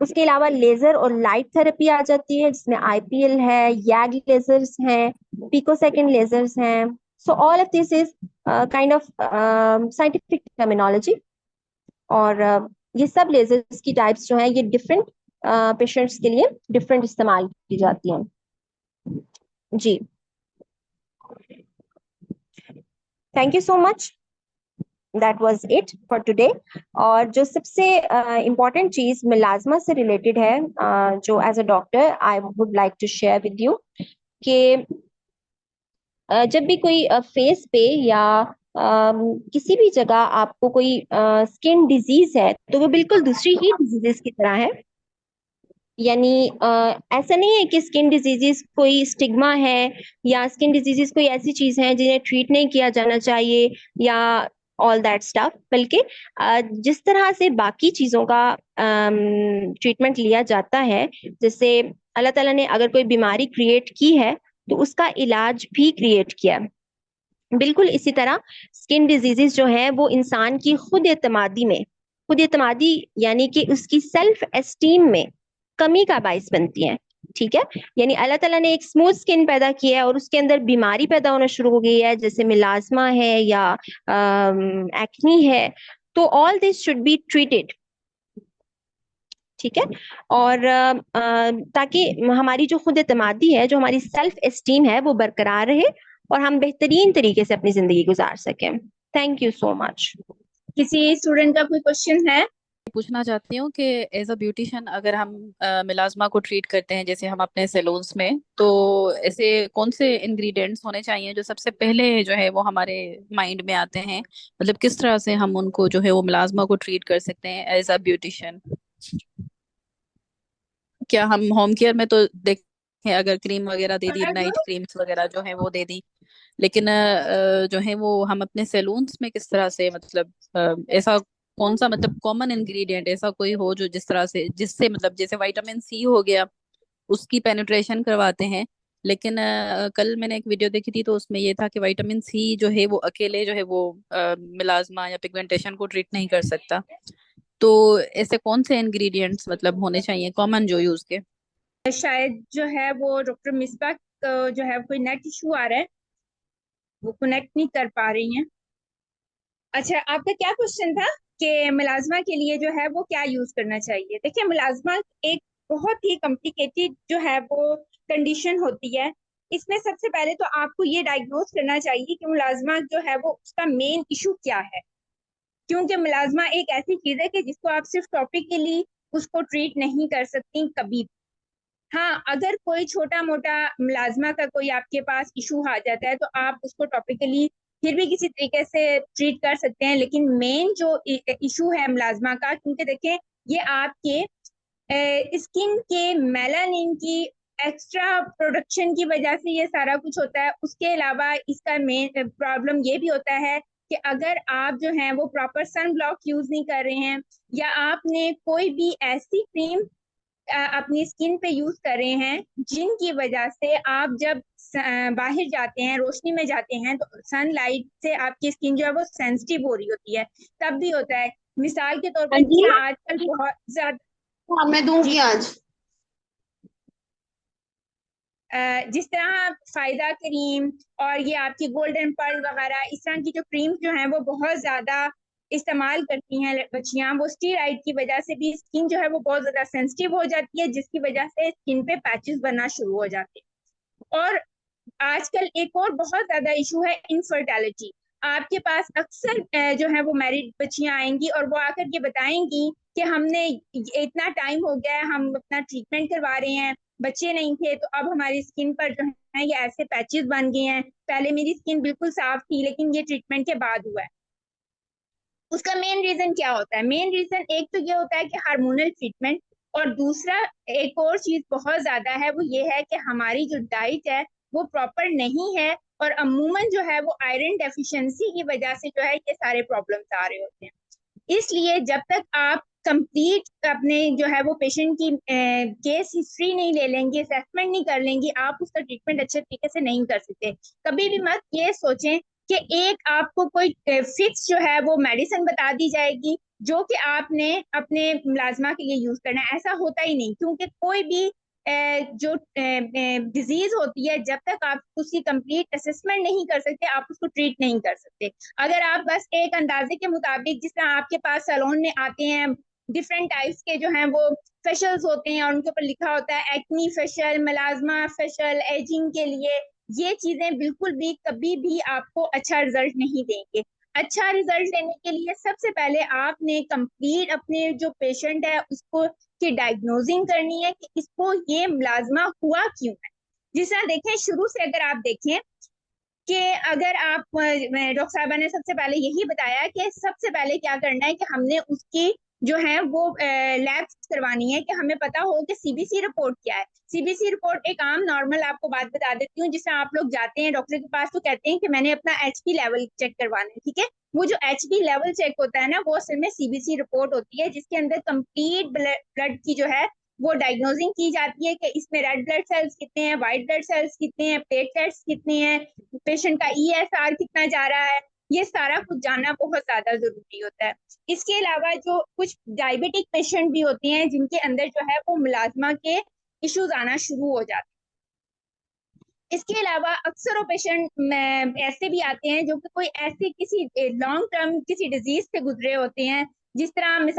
उसके अलावा लेजर और लाइट थेरेपी आ जाती है जिसमें आईपीएल है, यैग लेजर्स हैं, पिकोसेकंड लेजर्स हैं। So all of this is kind of scientific terminology. और ये सब लेजर्स की टाइप्स जो है ये डिफरेंट पेशेंट्स के लिए डिफरेंट इस्तेमाल की जाती हैं। जी, thank you so much. That was it for today. और जो सबसे इम्पोर्टेंट चीज मिलाजमा से रिलेटेड है जो as a doctor I would like to share with you कि जब भी कोई फेस पे या किसी भी जगह आपको कोई स्किन डिजीज है तो वो बिल्कुल दूसरी ही डिजीजेस की तरह है। यानी ऐसा नहीं है कि स्किन डिजीजेस कोई स्टिग्मा है या स्किन डिजीजेस कोई ऐसी चीज है जिन्हें ट्रीट नहीं किया जाना चाहिए या ऑल दैट स्टफ। बल्कि जिस तरह से बाकी चीजों का ट्रीटमेंट लिया जाता है, जैसे अल्लाह ताला ने अगर कोई बीमारी क्रिएट की है तो उसका इलाज भी क्रिएट किया है। बिल्कुल इसी तरह स्किन डिजीजेस जो है वो इंसान की खुद एतमादी यानी कि उसकी सेल्फ एस्टीम में कमी का बायस बनती है। ठीक है, यानी अल्लाह ताला ने एक स्मूथ स्किन पैदा किया है और उसके अंदर बीमारी पैदा होना शुरू हो गई है, जैसे मिलाजमा है या एक्नी है। तो all this should be treated, ठीक है। और ताकि हमारी जो खुद एतमादी है, जो हमारी सेल्फ एस्टीम है, वो बरकरार रहे और हम बेहतरीन तरीके से अपनी जिंदगी गुजार सकें। Thank you so much. किसी स्टूडेंट का कोई क्वेश्चन है? पूछना चाहती हूँ कि एज अ ब्यूटिशियन अगर हम मिलाजमा को ट्रीट करते हैं जैसे हम अपने सैलून्स में, तो ऐसे कौन से इंग्रेडिएंट्स होने चाहिए जो सबसे पहले जो है वो हमारे माइंड में आते हैं, मतलब किस तरह से हम उनको जो है वो मिलाजमा को ट्रीट कर सकते हैं एज अ ब्यूटिशियन? क्या हम होम केयर में तो देखें, अगर क्रीम वगैरह दे दी, नाइट क्रीम्स वगैरह जो है वो दे दी, लेकिन जो है वो हम अपने सैलून्स में किस तरह से, मतलब ऐसा कौन सा, मतलब कॉमन इंग्रेडिएंट ऐसा कोई हो जो जिस तरह से, जिससे मतलब जैसे विटामिन सी हो गया, उसकी पेनिट्रेशन करवाते हैं, लेकिन कल मैंने एक वीडियो देखी थी तो उसमें ये था कि विटामिन सी जो है वो अकेले जो है वो मिलाजमा या पिगमेंटेशन को ट्रीट नहीं कर सकता। तो ऐसे कौन से इंग्रेडिएंट्स मतलब होने चाहिए कॉमन जो यूज के? शायद जो है वो डॉक्टर मिसबा जो है कोई नेट इशू आ रहा है, वो कनेक्ट नहीं कर पा रही हैं। अच्छा, आपका क्या क्वेश्चन था कि मुलाजमा के लिए जो है वो क्या यूज करना चाहिए? देखिए, मुलाजमा एक बहुत ही कॉम्प्लिकेटेड जो है वो कंडीशन होती है। इसमें सबसे पहले तो आपको ये डायग्नोज करना चाहिए कि मुलाजमा जो है वो उसका मेन इशू क्या है। क्योंकि मुलाजमा एक ऐसी चीज है कि जिसको आप सिर्फ टॉपिकली उसको ट्रीट नहीं कर सकती कभी भी। हाँ, अगर कोई छोटा मोटा मुलाजमा का कोई आपके पास इशू आ जाता है तो आप उसको टॉपिकली फिर भी किसी तरीके से ट्रीट कर सकते हैं, लेकिन मेन जो इशू है मुलाजमा का, क्योंकि देखें ये आपके स्किन के मेलानिन की एक्स्ट्रा प्रोडक्शन की वजह से ये सारा कुछ होता है। उसके अलावा इसका मेन प्रॉब्लम ये भी होता है कि अगर आप जो हैं वो प्रॉपर सन ब्लॉक यूज नहीं कर रहे हैं, या आपने कोई भी ऐसी क्रीम अपनी स्किन पे यूज कर रहे हैं जिनकी वजह से आप जब बाहर जाते हैं, रोशनी में जाते हैं, तो सनलाइट से आपकी स्किन जो है वो सेंसिटिव हो रही होती है। तब भी होता है। मिसाल के तौर हाँ पर जी। जिस तरह आजकल बहुत ज्यादा, हाँ मैं जी, दूंगी आज। जिस तरह फायदा क्रीम और ये आपकी गोल्डन पर्ल वगैरह इस तरह की जो क्रीम जो हैं वो बहुत ज्यादा इस्तेमाल करती हैं बच्चियां, वो स्टीराइड की वजह से भी स्किन जो है वो बहुत ज्यादा सेंसिटिव हो जाती है, जिसकी वजह से स्किन पे पैचेस बनना शुरू हो जाते हैं। और आजकल एक और बहुत ज्यादा इशू है इनफर्टिलिटी। आपके पास अक्सर जो है वो मैरिड बच्चियां आएंगी और वो आकर के बताएंगी कि हमने इतना टाइम हो गया है, हम अपना ट्रीटमेंट करवा रहे हैं, बच्चे नहीं थे, तो अब हमारी स्किन पर जो है ये ऐसे पैचेस बन गए हैं। पहले मेरी स्किन बिल्कुल साफ थी, लेकिन ये ट्रीटमेंट के बाद हुआ है। उसका मेन रीजन क्या होता है? मेन रीजन एक तो ये होता है कि हार्मोनल ट्रीटमेंट, और दूसरा एक और चीज बहुत ज्यादा है, वो ये है कि हमारी जो डाइट है वो प्रॉपर नहीं है, और अमूमन जो है वो आयरन डेफिशिएंसी की वजह से जो है ये सारे प्रॉब्लम्स आ रहे होते हैं। इसलिए जब तक आप कंप्लीट अपने जो है वो पेशेंट की केस हिस्ट्री नहीं ले लेंगे, असेसमेंट नहीं कर लेंगे, आप उसका ट्रीटमेंट अच्छे तरीके से नहीं कर सकते। कभी भी मत ये सोचें कि एक आपको कोई फिक्स जो है वो मेडिसिन बता दी जाएगी जो कि आपने अपने मुलाजमा के लिए यूज करना है। ऐसा होता ही नहीं, क्योंकि कोई भी जो डिजीज होती है, जब तक आप उसकी कंप्लीट असेसमेंट नहीं कर सकते आप उसको ट्रीट नहीं कर सकते। अगर आप बस एक अंदाजे के मुताबिक, जिस तरह आपके पास सैलून में आते हैं डिफरेंट टाइप्स के जो हैं वो फेशियल्स होते हैं और उनके ऊपर लिखा होता है एक्नी फेशियल, मलाजमा फेशियल, एजिंग के लिए, ये चीजें बिल्कुल भी कभी भी आपको अच्छा रिजल्ट नहीं देंगे। अच्छा रिजल्ट लेने के लिए सबसे पहले आपने कंप्लीट अपने जो पेशेंट है उसको की डायग्नोजिंग करनी है कि इसको ये मुलाजमा हुआ क्यों है। जिस तरह देखें, शुरू से अगर आप देखें कि अगर आप डॉक्टर साहबा ने सबसे पहले यही बताया कि सबसे पहले क्या करना है कि हमने उसकी जो है वो लैब करवानी है, कि हमें पता हो कि सीबीसी रिपोर्ट क्या है। सीबीसी रिपोर्ट एक आम नॉर्मल आपको बात बता देती हूँ, जिससे आप लोग जाते हैं डॉक्टर के पास तो कहते हैं कि मैंने अपना एचपी लेवल चेक करवाना है, ठीक है। वो जो एचपी लेवल चेक होता है ना, वो असल में सीबीसी रिपोर्ट होती है, जिसके अंदर कंप्लीट ब्लड की जो है वो डायग्नोजिंग की जाती है कि इसमें रेड ब्लड सेल्स कितने हैं, व्हाइट ब्लड सेल्स कितने हैं, प्लेटलेट्स कितने हैं, पेशेंट का ईएसआर कितना जा रहा है। ये सारा कुछ जानना बहुत ज्यादा जरूरी होता है। इसके अलावा जो कुछ डायबिटिक पेशेंट भी होते हैं जिनके अंदर जो है वो मुलाजमा के इश्यूज आना शुरू हो जाते इसके अलावा अक्सर पेशेंट ऐसे भी आते हैं जो कि कोई ऐसे किसी लॉन्ग टर्म किसी डिजीज से गुजरे होते हैं, जिस तरह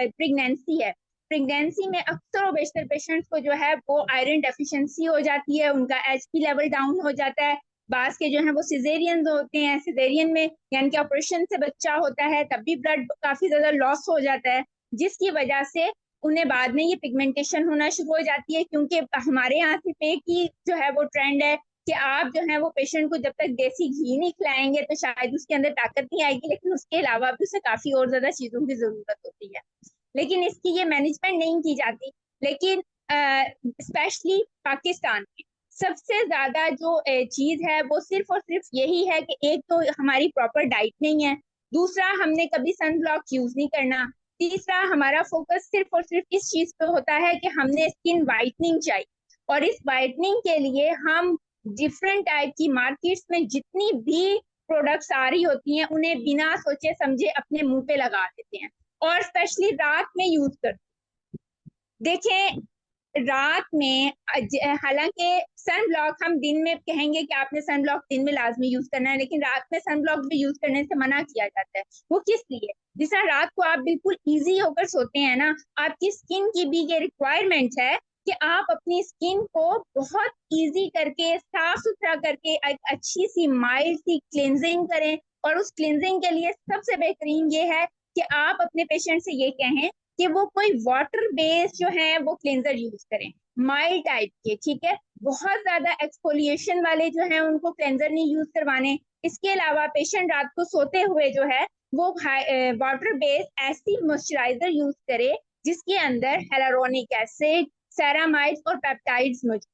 प्रेगनेंसी है। प्रेगनेंसी में अक्सर बेशतर पेशेंट्स को जो है वो आयरन डेफिशिएंसी हो जाती है, उनका एचपी लेवल डाउन हो जाता है। बास के जो है वो सिजेरियन होते हैं, सिजेरियन में यानी कि ऑपरेशन से बच्चा होता है तब भी ब्लड काफी ज्यादा लॉस हो जाता है, जिसकी वजह से उन्हें बाद में ये पिगमेंटेशन होना शुरू हो जाती है। क्योंकि हमारे यहाँ से पे की जो है वो ट्रेंड है कि आप जो है वो पेशेंट को जब तक देसी घी नहीं खिलाएंगे तो शायद उसके अंदर ताकत नहीं आएगी, लेकिन उसके अलावा भी उसे काफी और ज्यादा चीजों की जरूरत होती है, लेकिन इसकी ये मैनेजमेंट नहीं की जाती। लेकिन स्पेशली पाकिस्तान में सबसे ज्यादा जो चीज है वो सिर्फ और सिर्फ यही है कि एक तो हमारी प्रॉपर डाइट नहीं है, दूसरा हमने कभी सन ब्लॉक यूज नहीं करना, तीसरा हमारा फोकस सिर्फ और सिर्फ इस चीज पे होता है कि हमने स्किन वाइटनिंग चाहिए, और इस वाइटनिंग के लिए हम डिफरेंट टाइप की मार्केट्स में जितनी भी प्रोडक्ट्स आ रही होती हैं उन्हें बिना सोचे समझे अपने मुंह पे लगा देते हैं, और स्पेशली रात में यूज करते हैं। देखें, रात में हालांकि सन ब्लॉक हम दिन में कहेंगे कि आपने सन ब्लॉक दिन में लाजमी यूज करना है, लेकिन रात में सन ब्लॉक भी यूज करने से मना किया जाता है। वो किस लिए? जिस तरह रात को आप बिल्कुल इजी होकर सोते हैं ना, आपकी स्किन की भी ये रिक्वायरमेंट है कि आप अपनी स्किन को बहुत इजी करके साफ सुथरा करके एक अच्छी सी माइल्ड सी क्लिनजिंग करें। और उस क्लिनजिंग के लिए सबसे बेहतरीन ये है कि आप अपने पेशेंट से ये कहें कि वो कोई वाटर बेस्ड जो है वो क्लेंजर यूज करें, माइल्ड टाइप के, ठीक है। बहुत ज्यादा एक्सफोलिएशन वाले जो है उनको क्लेंजर नहीं यूज करवाने। इसके अलावा पेशेंट रात को सोते हुए जो है वो वाटर बेस्ड ऐसी मॉइस्चराइजर यूज करे जिसके अंदर हेलारोनिक एसिड, सेरामाइड्स और पेप्टाइड्स मौजूद।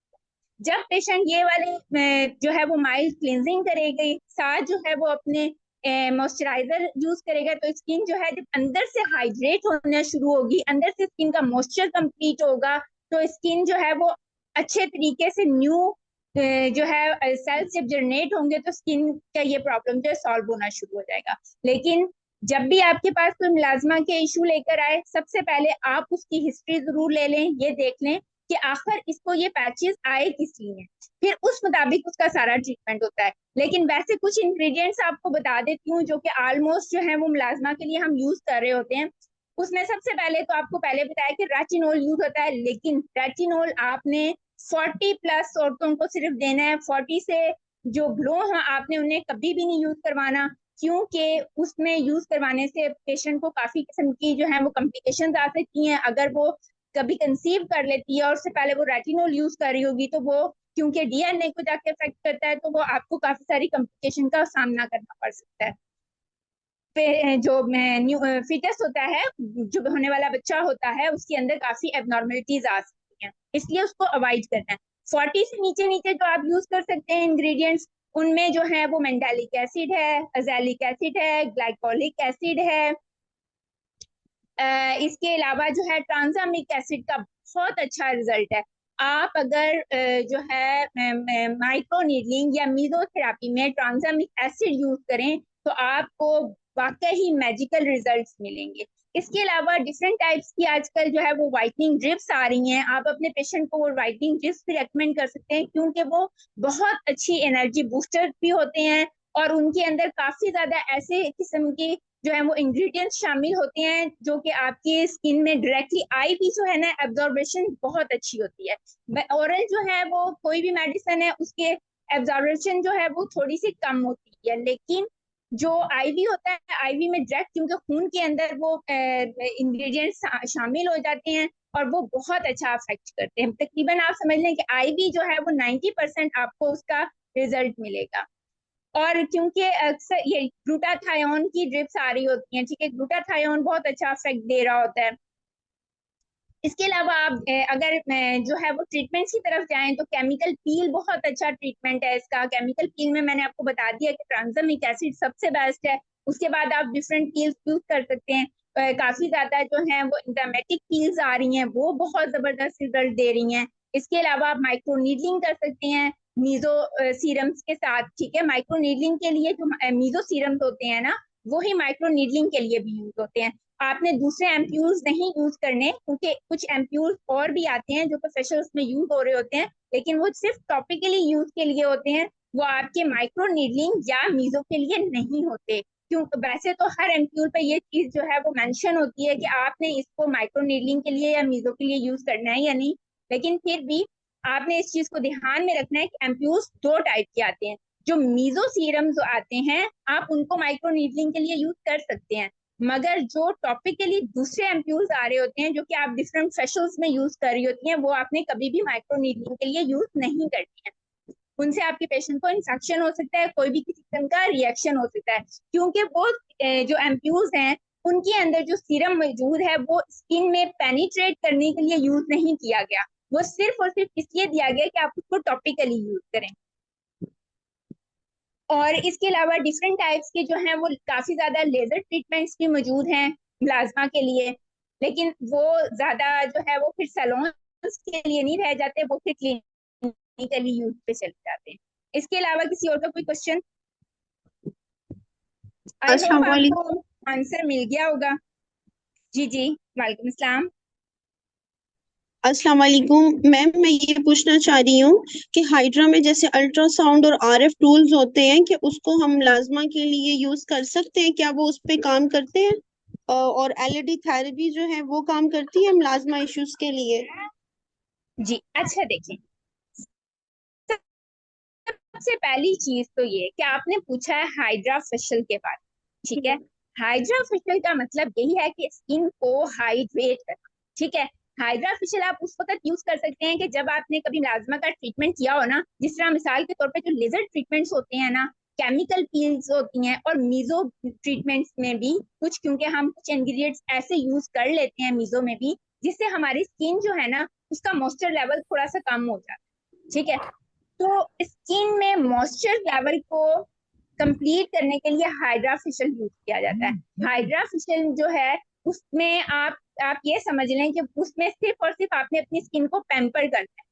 जब पेशेंट ये वाले जो है वो माइल्ड क्लिनजिंग करेगी, साथ जो है वो अपने मॉइस्चराइजर यूज करेगा, तो स्किन जो है जब अंदर से हाइड्रेट होना शुरू होगी, अंदर से स्किन का मॉइस्चर कंप्लीट होगा, तो स्किन जो है वो अच्छे तरीके से न्यू जो है सेल्स जब जनरेट होंगे तो स्किन का ये प्रॉब्लम जो है सॉल्व होना शुरू हो जाएगा। लेकिन जब भी आपके पास कोई मुलाजमा के इशू लेकर आए, सबसे पहले आप उसकी हिस्ट्री जरूर ले लें, ये देख लें कि आखिर इसको ये पैचेस आए किस लिए, फिर उस मुताबिक उसका सारा ट्रीटमेंट होता है। लेकिन वैसे कुछ इंग्रेडिएंट्स आपको बता देती हूँ जो कि ऑलमोस्ट जो है वो मुलाजमा के लिए हम यूज कर रहे होते हैं। उसमें सबसे पहले तो आपको पहले बताया कि रेटिनोल यूज होता है, लेकिन रेटिनोल आपने 40+ औरतों को सिर्फ देना है। 40 से जो ग्लो हैं आपने उन्हें कभी भी नहीं यूज करवाना, क्योंकि उसमें यूज करवाने से पेशेंट को काफी किस्म की जो है वो कॉम्प्लिकेशन आ सकती हैं। अगर वो कभी कंसीव कर लेती है और उससे पहले वो रेटिनोल यूज कर रही होगी तो वो, क्योंकि डीएनए को जाके अफेक्ट करता है, तो वो आपको काफी सारी कॉम्प्लिकेशन का सामना करना पड़ सकता है। जो फीटस होता है, जो होने वाला बच्चा होता है, उसके अंदर काफी एबनॉर्मलिटीज आ सकती हैं, इसलिए उसको अवॉइड करना है। 40 से नीचे नीचे जो आप यूज कर सकते हैं इंग्रेडिएंट्स, उनमें जो है वो मेंडालिक एसिड है, अजैलिक एसिड है, ग्लाइकोलिक एसिड है। इसके अलावा जो है ट्रांजामिक एसिड का बहुत अच्छा रिजल्ट है। आप अगर जो है माइक्रो नीडलिंग या मीजोथेरापी में ट्रांजामिक एसिड यूज करें तो आपको वाकई ही मैजिकल रिजल्ट्स मिलेंगे। इसके अलावा डिफरेंट टाइप्स की आजकल जो है वो वाइटनिंग ड्रिप्स आ रही हैं, आप अपने पेशेंट को वो वाइटनिंग ड्रिप्स भी रेकमेंड कर सकते हैं, क्योंकि वो बहुत अच्छी एनर्जी बूस्टर भी होते हैं और उनके अंदर काफी ज्यादा ऐसे किस्म की जो है वो इंग्रेडिएंट्स शामिल होते हैं जो कि आपकी स्किन में डायरेक्टली आई भी जो है ना एब्जॉर्बेशन बहुत अच्छी होती है। ओरल जो है वो कोई भी मेडिसिन है उसके एब्जॉर्बेशन जो है वो थोड़ी सी कम होती है, लेकिन जो आईवी होता है, आईवी में डायरेक्ट क्योंकि खून के अंदर वो इंग्रेडिएंट्स शामिल हो जाते हैं और वो बहुत अच्छा अफेक्ट करते हैं। तकरीबन आप समझ लें कि आईवी जो है वो 90% आपको उसका रिजल्ट मिलेगा। और क्योंकि अक्सर ये ग्लूटाथायोन की ड्रिप्स आ रही होती हैं, ठीक है, ग्लूटाथायोन बहुत अच्छा इफेक्ट दे रहा होता है। इसके अलावा आप अगर जो है वो ट्रीटमेंट्स की तरफ जाएं तो केमिकल पील बहुत अच्छा ट्रीटमेंट है इसका। केमिकल पील में मैंने आपको बता दिया कि ट्रांसमिक एसिड सबसे बेस्ट है, उसके बाद आप डिफरेंट पील्स यूज कर सकते हैं। काफी ज्यादा जो है वो इंटरमेटिक पील्स आ रही हैं, वो बहुत जबरदस्त रिजल्ट दे रही हैं। इसके अलावा आप माइक्रो नीडलिंग कर सकते हैं मीजो सीरम्स के साथ, ठीक है। माइक्रो नीडलिंग के लिए जो मीजो सीरम्स होते हैं ना, वो ही माइक्रो नीडलिंग के लिए भी यूज होते हैं। आपने दूसरे एम्प्यूल्स नहीं यूज करने, क्योंकि कुछ एम्प्यूल्स और भी आते हैं जो प्रोफेशनल्स में यूज हो रहे होते हैं, लेकिन वो सिर्फ टॉपिकली यूज के लिए होते हैं, वो आपके माइक्रो नीडलिंग या मीजो के लिए नहीं होते। क्यों? वैसे तो हर एम्प्यूल पे ये चीज जो है वो मेंशन होती है कि आपने इसको माइक्रो नीडलिंग के लिए या मीजो के लिए यूज करना है या नहीं, लेकिन फिर भी आपने इस चीज को ध्यान में रखना है कि एम्प्यूल्स दो टाइप के आते हैं। जो मीजो सीरम जो आते हैं आप उनको माइक्रो नीडलिंग के लिए यूज कर सकते हैं, मगर जो टॉपिकली दूसरे एम्प्यूल्स आ रहे होते हैं जो कि आप डिफरेंट फेशियल्स में यूज कर रही होती हैं, वो आपने कभी भी माइक्रो नीडलिंग के लिए यूज नहीं करनी है। उनसे आपके पेशेंट को इन्फेक्शन हो सकता है, कोई भी किसी किस्म का रिएक्शन हो सकता है, क्योंकि वो जो एम्प्यूल्स हैं उनके अंदर जो सीरम मौजूद है वो स्किन में पेनिट्रेट करने के लिए यूज नहीं किया गया, वो सिर्फ और सिर्फ इसलिए दिया गया कि आप उसको टॉपिकली यूज करें। और इसके अलावा डिफरेंट टाइप्स के जो हैं वो काफी ज्यादा लेजर ट्रीटमेंट्स भी मौजूद हैं प्लाज्मा के लिए, लेकिन वो ज्यादा जो है वो फिर सैलून के लिए नहीं रह जाते, वो फिर क्लिनिकली यूज पे चले जाते हैं। इसके अलावा किसी और का कोई क्वेश्चन? आई होप अस्सलाम वालेकुम। आपको आंसर मिल गया होगा। जी जी, वालेकुम अस्सलाम। अस्सलाम वालेकुम मैम, मैं ये पूछना चाह रही हूँ कि हाइड्रा में जैसे अल्ट्रासाउंड और आरएफ टूल्स होते हैं कि उसको हम मुलाजमा के लिए यूज कर सकते हैं, क्या वो उस पे काम करते हैं? और एलईडी थेरेपी जो है वो काम करती है मुलाजमा इश्यूज के लिए? जी अच्छा, देखिए, सबसे पहली चीज तो ये कि आपने पूछा है हाइड्रा फेशियल के बारे में, ठीक है। हाइड्रा फेशियल का मतलब यही है कि स्किन को हाइड्रेट करना, ठीक है। हाइड्रा फेशियल आप उस वक्त यूज कर सकते हैं कि जब आपने कभी प्लाज्मा का ट्रीटमेंट किया हो ना, जिस तरह मिसाल के तौर पे जो लेजर ट्रीटमेंट्स होते हैं ना, केमिकल पील्स होती हैं, और मीजो ट्रीटमेंट्स में भी कुछ, क्योंकि हम कुछ इंग्रेडिएंट्स ऐसे यूज कर लेते हैं मीजो में भी जिससे हमारी स्किन जो है ना उसका मॉइस्चर लेवल थोड़ा सा कम हो जाता है, ठीक है। तो स्किन में मॉइस्चर लेवल को कंप्लीट करने के लिए हाइड्रा फेशियल यूज किया जाता है। हाइड्रा फेशियल जो है उसमें आप ये समझ लें कि उसमें सिर्फ और सिर्फ आपने अपनी स्किन को पैम्पर करना है।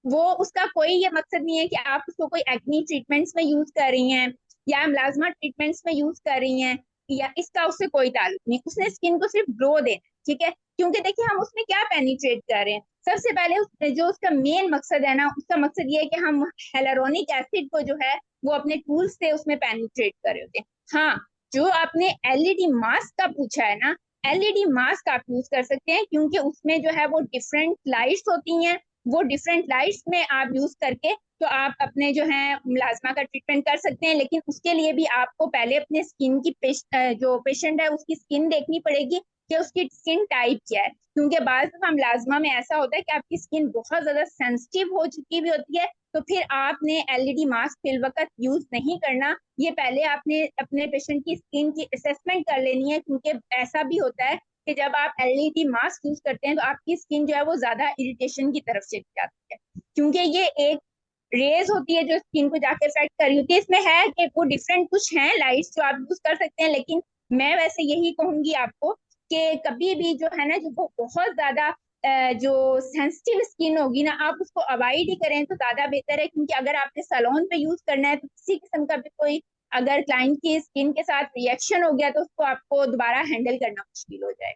वो उसका कोई ये मकसद नहीं है कि आप उसको कोई एक्नी ट्रीटमेंट्स में यूज कर रही हैं या म्लाज्मा ट्रीटमेंट्स में यूज कर रही हैं, या इसका उससे कोई ताल्लुक नहीं। उसने स्किन को सिर्फ ग्लो देना, ठीक है। क्योंकि देखिए हम उसमें क्या पेनिट्रेट कर रहे हैं, सबसे पहले जो उसका मेन मकसद है ना, उसका मकसद ये है कि हम हेलुरोनिक एसिड को जो है वो अपने टूल्स से उसमें पेनिट्रेट कर रहे होते हैं। हाँ, जो आपने एलईडी मास्क का पूछा है ना, एलईडी मास्क आप यूज कर सकते हैं, क्योंकि उसमें जो है वो डिफरेंट लाइट्स होती हैं, वो डिफरेंट लाइट्स में आप यूज करके तो आप अपने जो है प्लाज्मा का ट्रीटमेंट कर सकते हैं। लेकिन उसके लिए भी आपको पहले अपने स्किन की जो पेशेंट है उसकी स्किन देखनी पड़ेगी कि उसकी स्किन टाइप क्या है, क्योंकि बाद में प्लाज्मा में ऐसा होता है कि आपकी स्किन बहुत ज्यादा सेंसिटिव हो चुकी भी होती है, तो फिर आपने एलईडी मास्क फिल वक्त यूज नहीं करना। ये पहले आपने अपने पेशेंट की स्किन की असेसमेंट कर लेनी है, क्योंकि ऐसा भी होता है कि जब आप एलईडी मास्क यूज करते हैं तो आपकी स्किन जो है वो ज्यादा इरिटेशन की तरफ चली जाती है, क्योंकि ये एक रेज होती है जो स्किन को जाके इफेक्ट कर रही होती है। इसमें है कि वो डिफरेंट कुछ हैं लाइट्स जो आप यूज कर सकते हैं, लेकिन मैं वैसे यही कहूंगी आपको कि कभी भी जो है ना जो वो बहुत ज्यादा जो सेंसिटिव स्किन होगी ना, आप उसको अवॉइड ही करें तो ज्यादा बेहतर है, क्योंकि अगर आपने सैलून पे यूज करना है तो किसी किस्म का भी कोई अगर क्लाइंट की स्किन के साथ रिएक्शन हो गया तो उसको आपको दोबारा हैंडल करना मुश्किल हो जाएगा।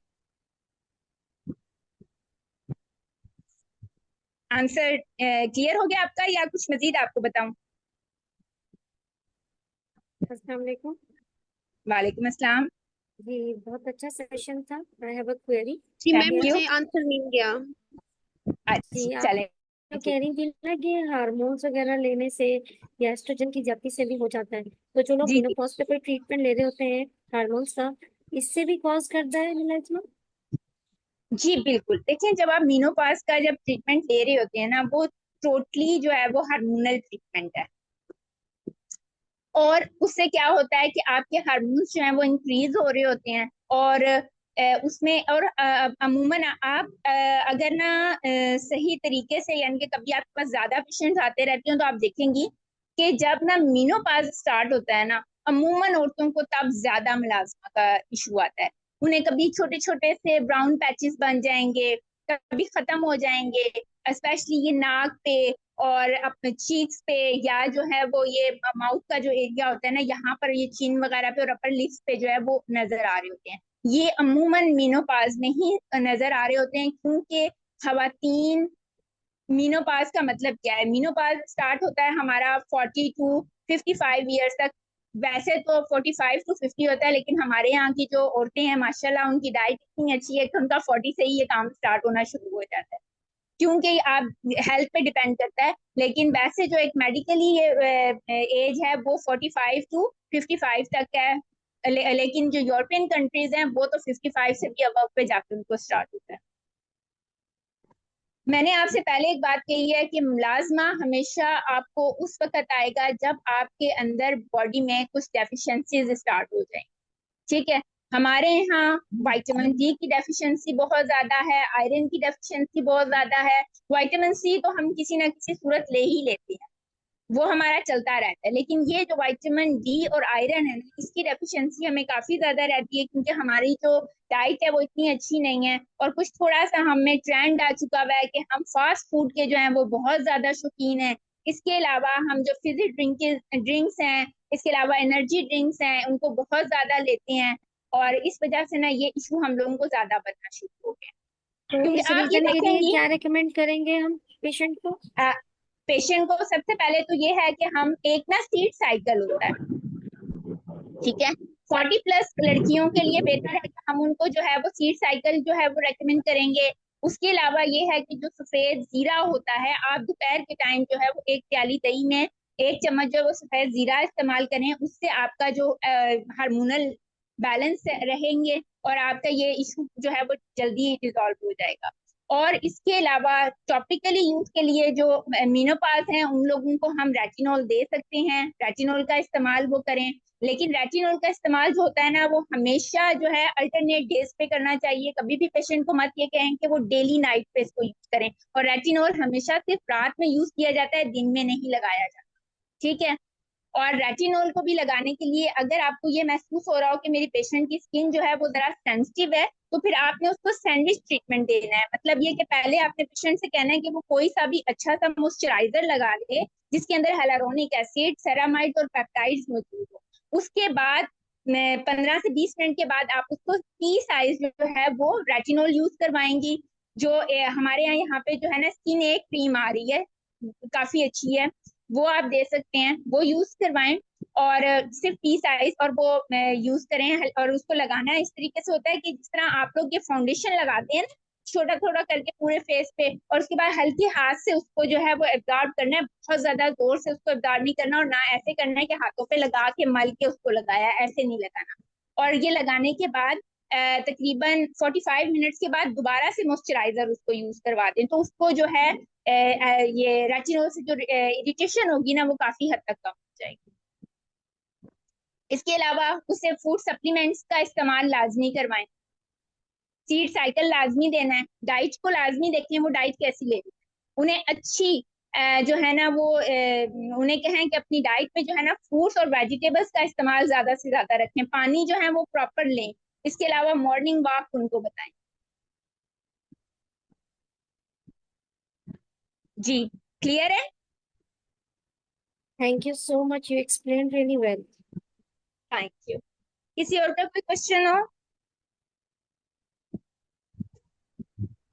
आंसर क्लियर हो गया आपका या कुछ मजीद आपको बताऊं? अस्सलाम वालेकुम। वालेकुम अस्सलाम। जी, बहुत अच्छा सेशन था। I have a query. जी मैम, थैंक यू। मुझे आंसर मिल गया। अच्छा जी, आप चले, तो कह रही थी ना कि हार्मोन्स वगैरह लेने से या एस्ट्रोजन की जाति से भी हो जाता है, तो जो लोग जी जी मेनोपॉज पे कोई ट्रीटमेंट ले रहे होते हैं हार्मोन्स का, इससे भी कॉज करता है मिलेजमा? जी बिल्कुल। देखिए, जब आप मीनोपाज का जब ट्रीटमेंट ले रहे होते हैं ना, वो टोटली जो है वो हार्मोनल ट्रीटमेंट है, और उससे क्या होता है कि आपके हार्मोन्स जो हैं वो इंक्रीज हो रहे होते हैं, और उसमें और अमूमन आप अगर ना सही तरीके से, यानी कि कभी आपके पास ज्यादा पेशेंट्स आते रहते हैं तो आप देखेंगी कि जब ना मीनोपाज स्टार्ट होता है ना, अमूमन औरतों को तब ज्यादा मुलाजमा का इशू आता है। उन्हें कभी छोटे छोटे से ब्राउन पैचेस बन जाएंगे, कभी खत्म हो जाएंगे, स्पेशली ये नाक पे और अपने चीक्स पे, या जो है वो ये माउथ का जो एरिया होता है ना, यहाँ पर ये चिन वगैरह पे और अपर लिप्स पे जो है वो नजर आ रहे होते हैं। ये अमूमन मीनोपाज में ही नजर आ रहे होते हैं, क्योंकि खवातीन, मीनोपाज का मतलब क्या है? मीनोपाज स्टार्ट होता है हमारा 40 टू 55 ईयर्स तक। वैसे तो 45 टू 50 होता है, लेकिन हमारे यहाँ की जो औरतें हैं माशाल्लाह उनकी डाइट इतनी अच्छी है कि उनका 40 से ही ये काम स्टार्ट होना शुरू हो जाता है, क्योंकि आप हेल्थ पे डिपेंड करता है। लेकिन वैसे जो एक मेडिकली एज है वो 45 टू 55 तक है। लेकिन जो यूरोपियन कंट्रीज हैं वो तो 55 से भी अबव पे जाकर उनको स्टार्ट होता है। मैंने आपसे पहले एक बात कही है कि मुलाजमा हमेशा आपको उस वक्त आएगा जब आपके अंदर बॉडी में कुछ डेफिशिएंसीज स्टार्ट हो जाए। ठीक है, हमारे यहाँ विटामिन डी की डेफिशिएंसी बहुत ज्यादा है, आयरन की डेफिशिएंसी बहुत ज्यादा है। विटामिन सी तो हम किसी ना किसी सूरत ले ही लेते हैं, वो हमारा चलता रहता है। लेकिन ये जो विटामिन डी और आयरन है ना, इसकी डेफिशिएंसी हमें काफी ज्यादा रहती है, क्योंकि हमारी जो डाइट है वो इतनी अच्छी नहीं है। और कुछ थोड़ा सा हमें ट्रेंड आ चुका हुआ है कि हम फास्ट फूड के जो है वो बहुत ज्यादा शौकीन है। इसके अलावा हम जो फिजी ड्रिंक्स हैं, इसके अलावा एनर्जी ड्रिंक्स हैं, उनको बहुत ज्यादा लेते हैं। और इस वजह से ना ये इशू हम लोगों को ज्यादा बनना शुरू हो गया। तो क्योंकि इस आप ये रीजन के लिए देखेंगी, क्या रेकमेंड करेंगे हम पेशेंट को? पेशेंट को सबसे पहले तो ये है कि हम एक ना स्लीप साइकिल होता है, ठीक है, 40 प्लस लड़कियों के लिए बेहतर है कि हम उनको जो है वो सीड साइकिल जो है वो रेकमेंड करेंगे। उसके अलावा ये है कि जो सफेद जीरा होता है, आप दोपहर के टाइम जो है वो एक प्याली दही में 1 चम्मच जो है वो सफेद जीरा इस्तेमाल करें, उससे आपका जो हार्मोनल बैलेंस रहेंगे और आपका ये इशू जो है वो जल्दी रिजॉल्व हो जाएगा। और इसके अलावा टॉपिकली यूज के लिए जो मीनोपाज हैं उन लोगों को हम रेटिनॉल दे सकते हैं, रेटिनॉल का इस्तेमाल वो करें। लेकिन रेटिनॉल का इस्तेमाल जो होता है ना, वो हमेशा जो है अल्टरनेट डेज पे करना चाहिए। कभी भी पेशेंट को मत ये कहें कि वो डेली नाइट पे इसको यूज करें। और रेटिनॉल हमेशा सिर्फ रात में यूज किया जाता है, दिन में नहीं लगाया जाता। ठीक है, और रेटिनॉल को भी लगाने के लिए अगर आपको ये महसूस हो रहा हो कि मेरी पेशेंट की स्किन जो है वो जरा सेंसिटिव है, तो फिर आपने उसको सैंडविच ट्रीटमेंट देना है। मतलब ये कि पहले आपने पेशेंट से कहना है कि वो कोई सा भी अच्छा सा मॉइस्चराइजर लगा ले जिसके अंदर हेलारोनिक एसिड, सेरामाइड और पेप्टाइड्स मौजूद हो। उसके बाद 15 से 20 मिनट के बाद आप उसको टी साइज जो है वो रेटिनॉल यूज करवाएंगी। जो हमारे यहाँ पे जो है ना स्किन एक क्रीम आ रही है, काफी अच्छी है, वो आप दे सकते हैं, वो यूज करवाएं। और सिर्फ टी साइज और वो यूज करें। और उसको लगाना इस तरीके से होता है कि जिस तरह आप लोग ये फाउंडेशन लगाते हैं ना, छोटा छोटा करके पूरे फेस पे, और उसके बाद हल्के हाथ से उसको जो है वो एब्जॉर्ब करना है। बहुत ज्यादा जोर से उसको एब्जॉर्ब नहीं करना, और ना ऐसे करना है कि हाथों पे लगा के मल के उसको लगाया, ऐसे नहीं लगाना। और ये लगाने के बाद तकरीबन 45 मिनट्स के बाद दोबारा से मॉइस्चराइजर उसको यूज करवा दें, तो उसको जो है ये रेटिनॉल से जो इरिटेशन होगी ना, वो काफी हद तक कम हो जाएगी। इसके अलावा उसे फूड सप्लीमेंट्स का इस्तेमाल लाजमी करवाएं, सीड साइकिल लाजमी देना है, डाइट को लाजमी देखें वो डाइट कैसी ले रही है। उन्हें अच्छी जो है ना वो उन्हें कहें कि अपनी डाइट में जो है ना फ्रूट्स और वेजिटेबल्स का इस्तेमाल ज्यादा से ज्यादा रखें, पानी जो है वो प्रॉपर लें। इसके अलावा मॉर्निंग वॉक उनको बताएं। जी, क्लियर है? Thank you so much. You explained really well. Thank you. किसी और का कोई क्वेश्चन हो?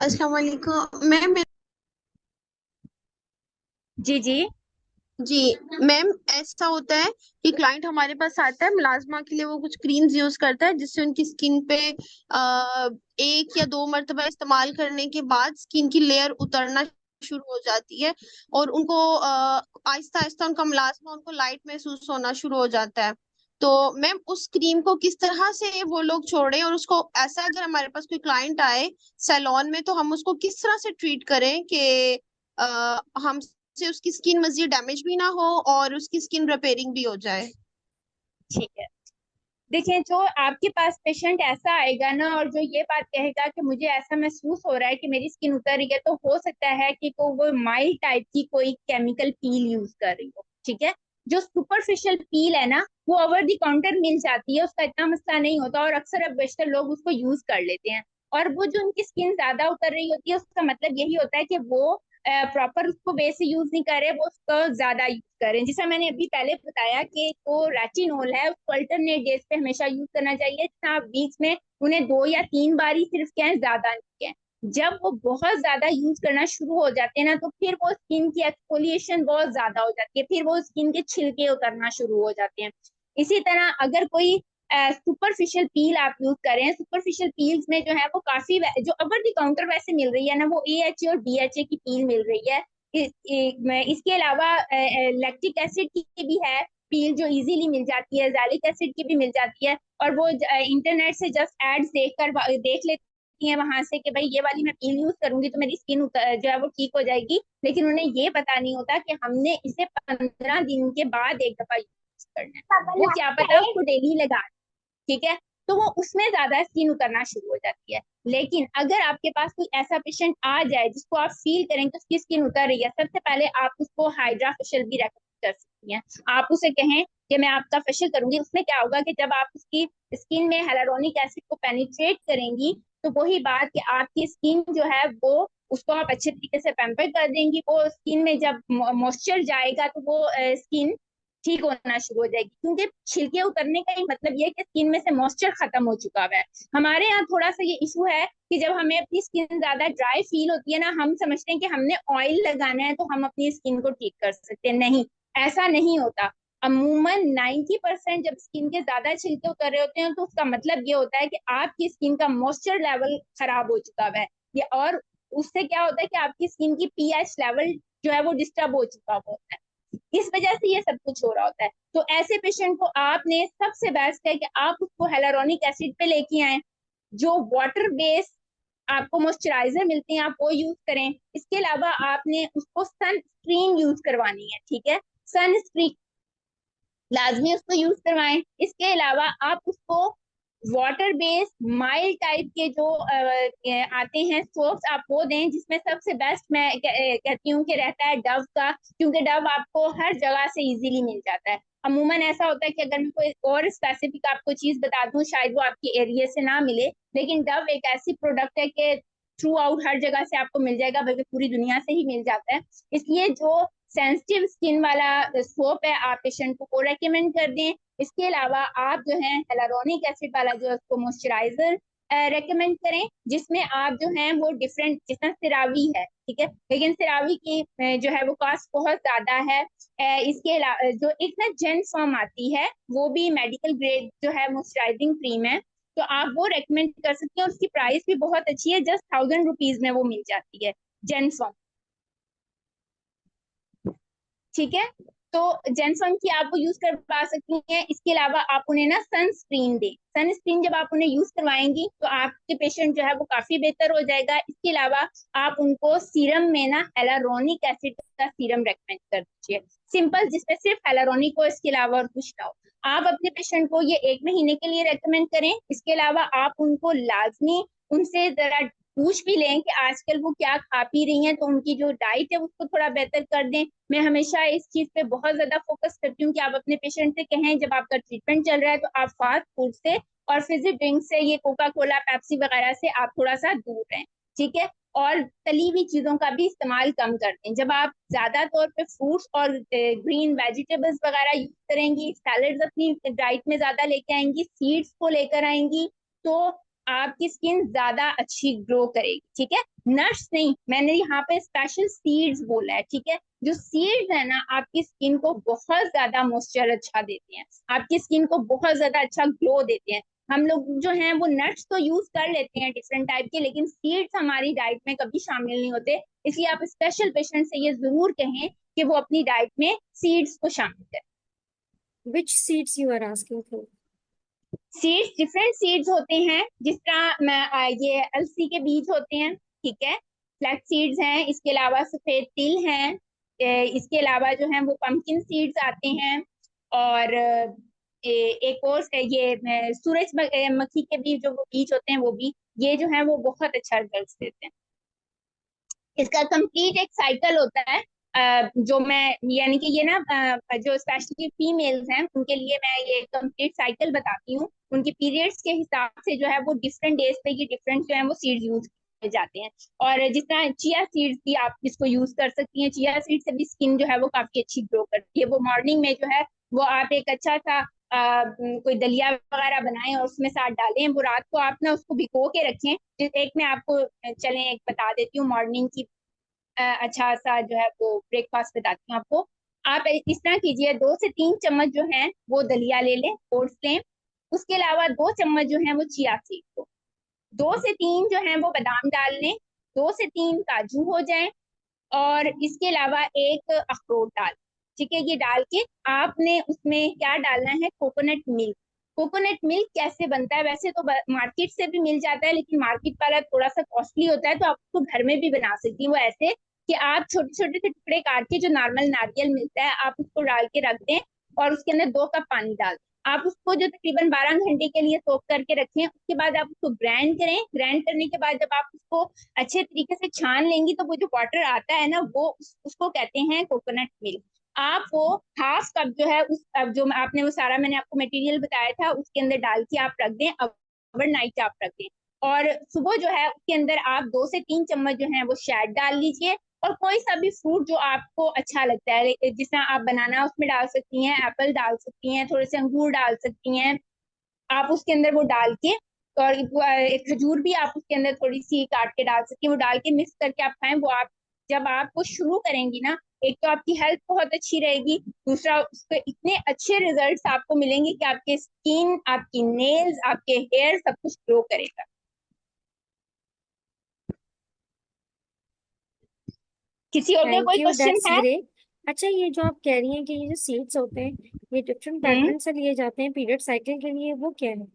अस्सलाम वालेकुम मैम। जी जी जी मैम, ऐसा होता है कि क्लाइंट हमारे पास आता है मुलाजमा के लिए, वो कुछ क्रीम्स यूज करता है जिससे उनकी स्किन पे 1 या 2 मरतबा इस्तेमाल करने के बाद स्किन की लेयर उतरना शुरू हो जाती है, और उनको आहिस्ता आहिस्ता उनका मुलाजमा उनको लाइट महसूस होना शुरू हो जाता है। तो मैम उस क्रीम को किस तरह से वो लोग छोड़ें, और उसको ऐसा अगर हमारे पास कोई क्लाइंट आए सैलून में तो हम उसको किस तरह से ट्रीट करें कि हम से उसकी स्किन मजीद डैमेज भी ना हो और उसकी स्किन रिपेयरिंग भी हो जाए। ठीक है। देखिए, जो आपके पास पेशेंट ऐसा आएगा ना और जो ये बात कहेगा कि मुझे ऐसा महसूस हो रहा है कि मेरी स्किन उतर रही है, तो हो सकता है कि वो माइल्ड टाइप की कोई केमिकल पील यूज कर रही हो। ठीक है, जो सुपरफिशियल पील है ना वो ओवर द काउंटर मिल जाती है, उसका इतना मसला नहीं होता, और अक्सर अब बेशतर लोग उसको यूज कर लेते हैं। और वो जो उनकी स्किन ज्यादा उतर रही होती है उसका मतलब यही होता है कि वो प्रॉपर उसको वे से यूज नहीं कर रहे, वो उसको ज्यादा यूज कर रहे हैं। जैसा मैंने अभी पहले बताया कि जो रेटिनोल है उसको अल्टरनेट डेज पे हमेशा यूज करना चाहिए, आप बीच में उन्हें 2 या 3 बार ही सिर्फ क्या है, ज्यादा नहीं है। जब वो बहुत ज्यादा यूज करना शुरू हो जाते हैं ना, तो फिर वो स्किन की एक्सफोलिएशन बहुत ज्यादा हो जाती है, फिर वो स्किन के छिलके उतरना शुरू हो जाते हैं। इसी तरह अगर कोई सुपरफिशियल पील आप यूज करें, सुपरफिशियल पील्स में जो है वो काफी जो ओवर द काउंटर वैसे मिल रही है ना, वो AHA और DHA की पील मिल रही है। इसके अलावा लैक्टिक एसिड की भी है पील जो इजीली मिल जाती है, जैलिक एसिड की भी मिल जाती है। और वो इंटरनेट से जस्ट एड्स देख लेती हैं वहां से कि भाई ये वाली मैं पील यूज करूंगी तो मेरी स्किन जो है वो ठीक हो जाएगी, लेकिन उन्हें ये पता नहीं होता कि हमने इसे 15 दिन के बाद एक दफा यूज करना है। वो क्या पता उसको डेली लगा, ठीक है, तो वो उसमें ज्यादा स्किन उतरना शुरू हो जाती है। लेकिन अगर आपके पास कोई ऐसा पेशेंट आ जाए जिसको आप फील करें कि उसकी स्किन उतर रही है, सबसे पहले आप उसको हाइड्रा फेशियल भी रेकमेंड कर सकती हैं। आप उसे कहें कि मैं आपका फेशियल करूंगी, उसमें क्या होगा कि जब आप उसकी स्किन में हेलुरोनिक एसिड को पेनिट्रेट करेंगी, तो वही बात कि आपकी स्किन जो है वो उसको आप अच्छे तरीके से पैम्पर कर देंगी, वो स्किन में जब मॉइस्चर जाएगा तो वो स्किन ठीक होना शुरू हो जाएगी। क्योंकि छिलके उतरने का ही मतलब ये है कि स्किन में से मॉइस्चर खत्म हो चुका है। हमारे यहाँ थोड़ा सा ये इशू है कि जब हमें अपनी स्किन ज्यादा ड्राई फील होती है ना, हम समझते हैं कि हमने ऑयल लगाना है तो हम अपनी स्किन को ठीक कर सकते हैं। नहीं, ऐसा नहीं होता। अमूमन 90% जब स्किन के ज्यादा छिलके उतर रहे होते हैं तो उसका मतलब ये होता है कि आपकी स्किन का मॉइस्चर लेवल खराब हो चुका है। ये और उससे क्या होता है कि आपकी स्किन की pH लेवल जो है वो डिस्टर्ब हो चुका होता है। इस वजह से ये सब कुछ हो रहा होता है। तो ऐसे पेशेंट को आपने सबसे बेस्ट है कि आप उसको हेलुरोनिक एसिड पे लेके आए, जो वाटर बेस्ड आपको मॉइस्चराइजर मिलते हैं आप वो यूज करें। इसके अलावा आपने उसको सनस्क्रीन यूज करवानी है, ठीक है, सनस्क्रीन लाजमी उसको यूज करवाएं। इसके अलावा आप उसको वाटर बेस्ड माइल्ड टाइप के जो आते हैं सोप्स आप वो दें, जिसमें सबसे बेस्ट मैं कहती हूँ कि रहता है डव का, क्योंकि डव आपको हर जगह से इजीली मिल जाता है। अमूमन ऐसा होता है कि अगर मैं कोई और स्पेसिफिक आपको चीज बता दूं शायद वो आपके एरिया से ना मिले, लेकिन डव एक ऐसी प्रोडक्ट है कि थ्रू आउट हर जगह से आपको मिल जाएगा, बल्कि पूरी दुनिया से ही मिल जाता है। इसलिए जो सेंसिटिव स्किन वाला सोप है आप पेशेंट को रेकमेंड कर दें। इसके अलावा आप जो है हेलुरोनिक एसिड वाला जो है उसको मॉइस्चराइजर रेकमेंड करें, जिसमें आप जो है वो डिफरेंट, जिसमें सिरावी है, ठीक है, लेकिन सिरावी की जो है वो कॉस्ट बहुत ज्यादा है। इसके अलावा जो एक ना जेन फॉर्म आती है वो भी मेडिकल ग्रेड जो है मॉइस्चराइजिंग क्रीम है, तो आप वो रेकमेंड कर सकते हैं। उसकी प्राइस भी बहुत अच्छी है, जस्ट 1000 रुपीज में वो मिल जाती है जेन फॉर्म, ठीक है। तो जेनसॉन की आप वो यूज कर पा सकती हैं। इसके अलावा आप उन्हें ना सनस्क्रीन दें, सनस्क्रीन जब आप उन्हें यूज करवाएंगी तो आपके पेशेंट जो है वो काफी बेहतर हो जाएगा। इसके अलावा आप उनको सीरम में ना हेलुरोनिक एसिड का सीरम रेकमेंड कर दीजिए, सिंपल, जिसमें सिर्फ हेलुरोनिक हो, इसके अलावा और कुछ ना हो। आप अपने पेशेंट को ये 1 महीने के लिए रेकमेंड करें। इसके अलावा आप उनको लाजमी उनसे जरा पूछ भी लें कि आजकल वो क्या खा पी रही हैं, तो उनकी जो डाइट है उसको थोड़ा बेहतर कर दें। मैं हमेशा इस चीज पे बहुत ज्यादा फोकस करती हूँ कि आप अपने पेशेंट से कहें जब आपका ट्रीटमेंट चल रहा है तो आप फास्ट फूड से और फिजी ड्रिंक से, ये कोका कोला पेप्सी वगैरह से आप थोड़ा सा दूर रहें, ठीक है। और तली हुई चीजों का भी इस्तेमाल कम कर दें। जब आप ज्यादा तौर पे फ्रूट्स और ग्रीन वेजिटेबल्स वगैरह यूज करेंगी, सैलड्स अपनी डाइट में ज्यादा लेके आएंगी, सीड्स को लेकर आएंगी, तो आपकी स्किन ज्यादा अच्छी ग्रो करेगी, ठीक है। नट्स नहीं, मैंने यहाँ पे स्पेशल सीड्स बोला है, ठीक है। जो सीड्स है ना आपकी स्किन को बहुत ज्यादा मॉइस्चर अच्छा देते हैं, आपकी स्किन को बहुत ज्यादा अच्छा ग्लो देते हैं। हम लोग जो हैं वो नट्स तो यूज कर लेते हैं डिफरेंट टाइप के, लेकिन सीड्स हमारी डाइट में कभी शामिल नहीं होते। इसलिए आप स्पेशल पेशेंट से ये जरूर कहें कि वो अपनी डाइट में सीड्स को शामिल करें। Which seeds you are asking for? Seeds different seeds होते हैं, जिस तरह मैं ये अलसी के बीज होते हैं, ठीक है, फ्लैक्स सीड्स हैं, इसके अलावा सफेद तिल हैं, इसके अलावा जो है वो पंपकिन सीड्स आते हैं, और एक और ये सूरजमुखी के बीज जो वो बीज होते हैं वो भी, ये जो है वो बहुत अच्छा रिजल्ट देते हैं। इसका कंप्लीट एक साइकिल होता है, जो मैं यानी कि ये ना जो स्पेशली फीमेल्स हैं उनके लिए मैं ये कंप्लीट साइकिल बताती हूँ। उनकी पीरियड्स के हिसाब से जो है वो डिफरेंट डेज पे ये डिफरेंट जो है वो सीड्स यूज जाते हैं। और जिस तरह चिया सीड्स भी आप इसको यूज कर सकती हैं, चिया सीड से भी स्किन जो है वो काफी अच्छी ग्रो करती है। वो मॉर्निंग में जो है वो आप एक अच्छा सा कोई दलिया वगैरह बनाएं और उसमें साथ डालें। वो रात को आप ना उसको भिगो के रखें। एक मैं आपको चलें एक बता देती हूँ मॉर्निंग की अच्छा सा जो है वो ब्रेकफास्ट बताती हूँ आपको। आप इस तरह कीजिए, 2 से 3 चम्मच जो है वो दलिया ले लें, ओट्स लें। उसके अलावा 2 चम्मच जो है वो चिया सीड को, 2 से 3 जो है वो बादाम डाल लें, 2 से 3 काजू हो जाए, और इसके अलावा एक अखरोट डाल। ठीक है, ये डाल के आपने उसमें क्या डालना है, कोकोनट मिल्क। कोकोनट मिल्क कैसे बनता है, वैसे तो मार्केट से भी मिल जाता है, लेकिन मार्केट वाला थोड़ा सा कॉस्टली होता है, तो आप उसको घर में भी बना सकती हैं। वो ऐसे कि आप छोटे छोटे से टुकड़े काट के, जो नॉर्मल नारियल मिलता है, आप उसको डाल के रख दें और उसके अंदर 2 कप पानी डाल दें। आप उसको जो तकरीबन 12 घंटे के लिए सोक करके रखें। उसके बाद आप उसको ग्राइंड करें। ग्राइंड करने के बाद जब आप उसको अच्छे तरीके से छान लेंगी, तो वो जो वाटर आता है ना, वो उसको कहते हैं कोकोनट मिल्क। आप वो हाफ कप जो है उस, अब जो आपने वो सारा मैंने आपको मटेरियल बताया था, उसके अंदर डाल के आप रख दें, ओवरनाइट आप रख दें। और सुबह जो है उसके अंदर आप 2 से 3 चम्मच जो है वो शहद डाल लीजिए, और कोई सा भी फ्रूट जो आपको अच्छा लगता है, जिस तरह आप बनाना उसमें डाल सकती हैं, एप्पल डाल सकती हैं, थोड़े से अंगूर डाल सकती हैं आप उसके अंदर वो डाल के। और एक खजूर भी आप उसके अंदर थोड़ी सी काट के डाल सकती हैं। वो डाल के मिक्स करके आप खाएं। वो आप जब आप वो शुरू करेंगी ना, एक तो आपकी हेल्थ बहुत अच्छी रहेगी, दूसरा उसके इतने अच्छे रिजल्ट्स आपको मिलेंगे कि आपके स्किन, आपकी नेल्स, आपके हेयर सब कुछ ग्रो करेगा। किसी और का थैंक कोई यू, क्वेश्चन दैट्स है? ग्रेट। अच्छा, ये जो आप कह रही हैं कि ये जो सीड्स होते हैं, ये डिफरेंट हम्म पैटर्न से लिए जाते हैं पीरियड साइकिल के लिए, वो क्या है?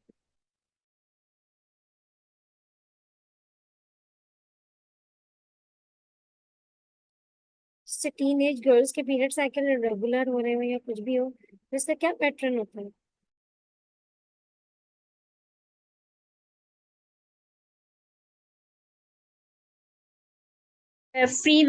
जैसे टीन एज गर्ल्स के पीरियड साइकिल रेगुलर हो रहे हो या कुछ भी हो, तो इसका क्या पैटर्न होता है? फ्री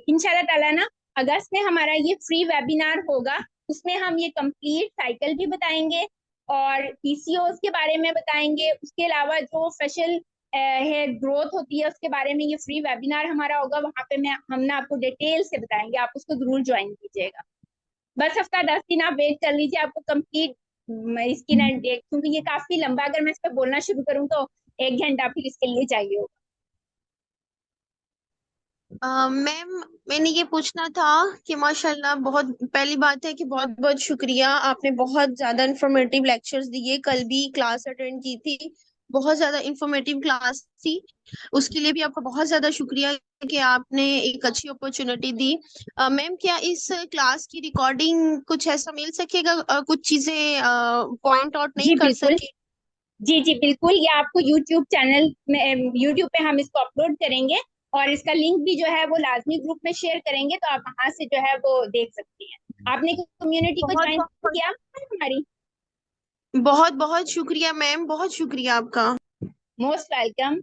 इंशाल्लाह ताला ना, अगस्त में हमारा ये फ्री वेबिनार होगा। उसमें हम ये कंप्लीट साइकिल भी बताएंगे और पीसीओएस के बारे में बताएंगे। उसके अलावा जो फेशियल हेयर ग्रोथ होती है उसके बारे में ये फ्री वेबिनार हमारा होगा। वहां पे हम ना आपको डिटेल से बताएंगे, आप उसको जरूर ज्वाइन कीजिएगा। बस हफ्ता 10 दिन आप वेट कर लीजिए, आपको कंप्लीट स्किन एंड डे, क्योंकि ये काफी लंबा, अगर मैं इस पर बोलना शुरू करूँ तो 1 घंटा फिर इसके लिए चाहिए होगा। मैम, मैंने ये पूछना था कि माशाल्लाह, बहुत पहली बात है कि बहुत बहुत शुक्रिया, आपने बहुत ज्यादा इंफॉर्मेटिव लेक्चर्स दिए। कल भी क्लास अटेंड की थी, बहुत ज्यादा इंफॉर्मेटिव क्लास थी। उसके लिए भी आपका बहुत ज्यादा शुक्रिया कि आपने एक अच्छी अपॉर्चुनिटी दी। मैम, क्या इस क्लास की रिकॉर्डिंग कुछ ऐसा मिल सकेगा? कुछ चीजें पॉइंट आउट नहीं जी कर बिल्कुल। सके? जी जी बिल्कुल, ये आपको यूट्यूब चैनल में, यूट्यूब पे हम इसको अपलोड करेंगे, और इसका लिंक भी जो है वो लाजमी ग्रुप में शेयर करेंगे, तो आप वहां से जो है वो देख सकती हैं। आपने कम्युनिटी को बहुत ज्वाइन बहुत किया हमारी? बहुत बहुत शुक्रिया मैम, बहुत शुक्रिया आपका। Most welcome.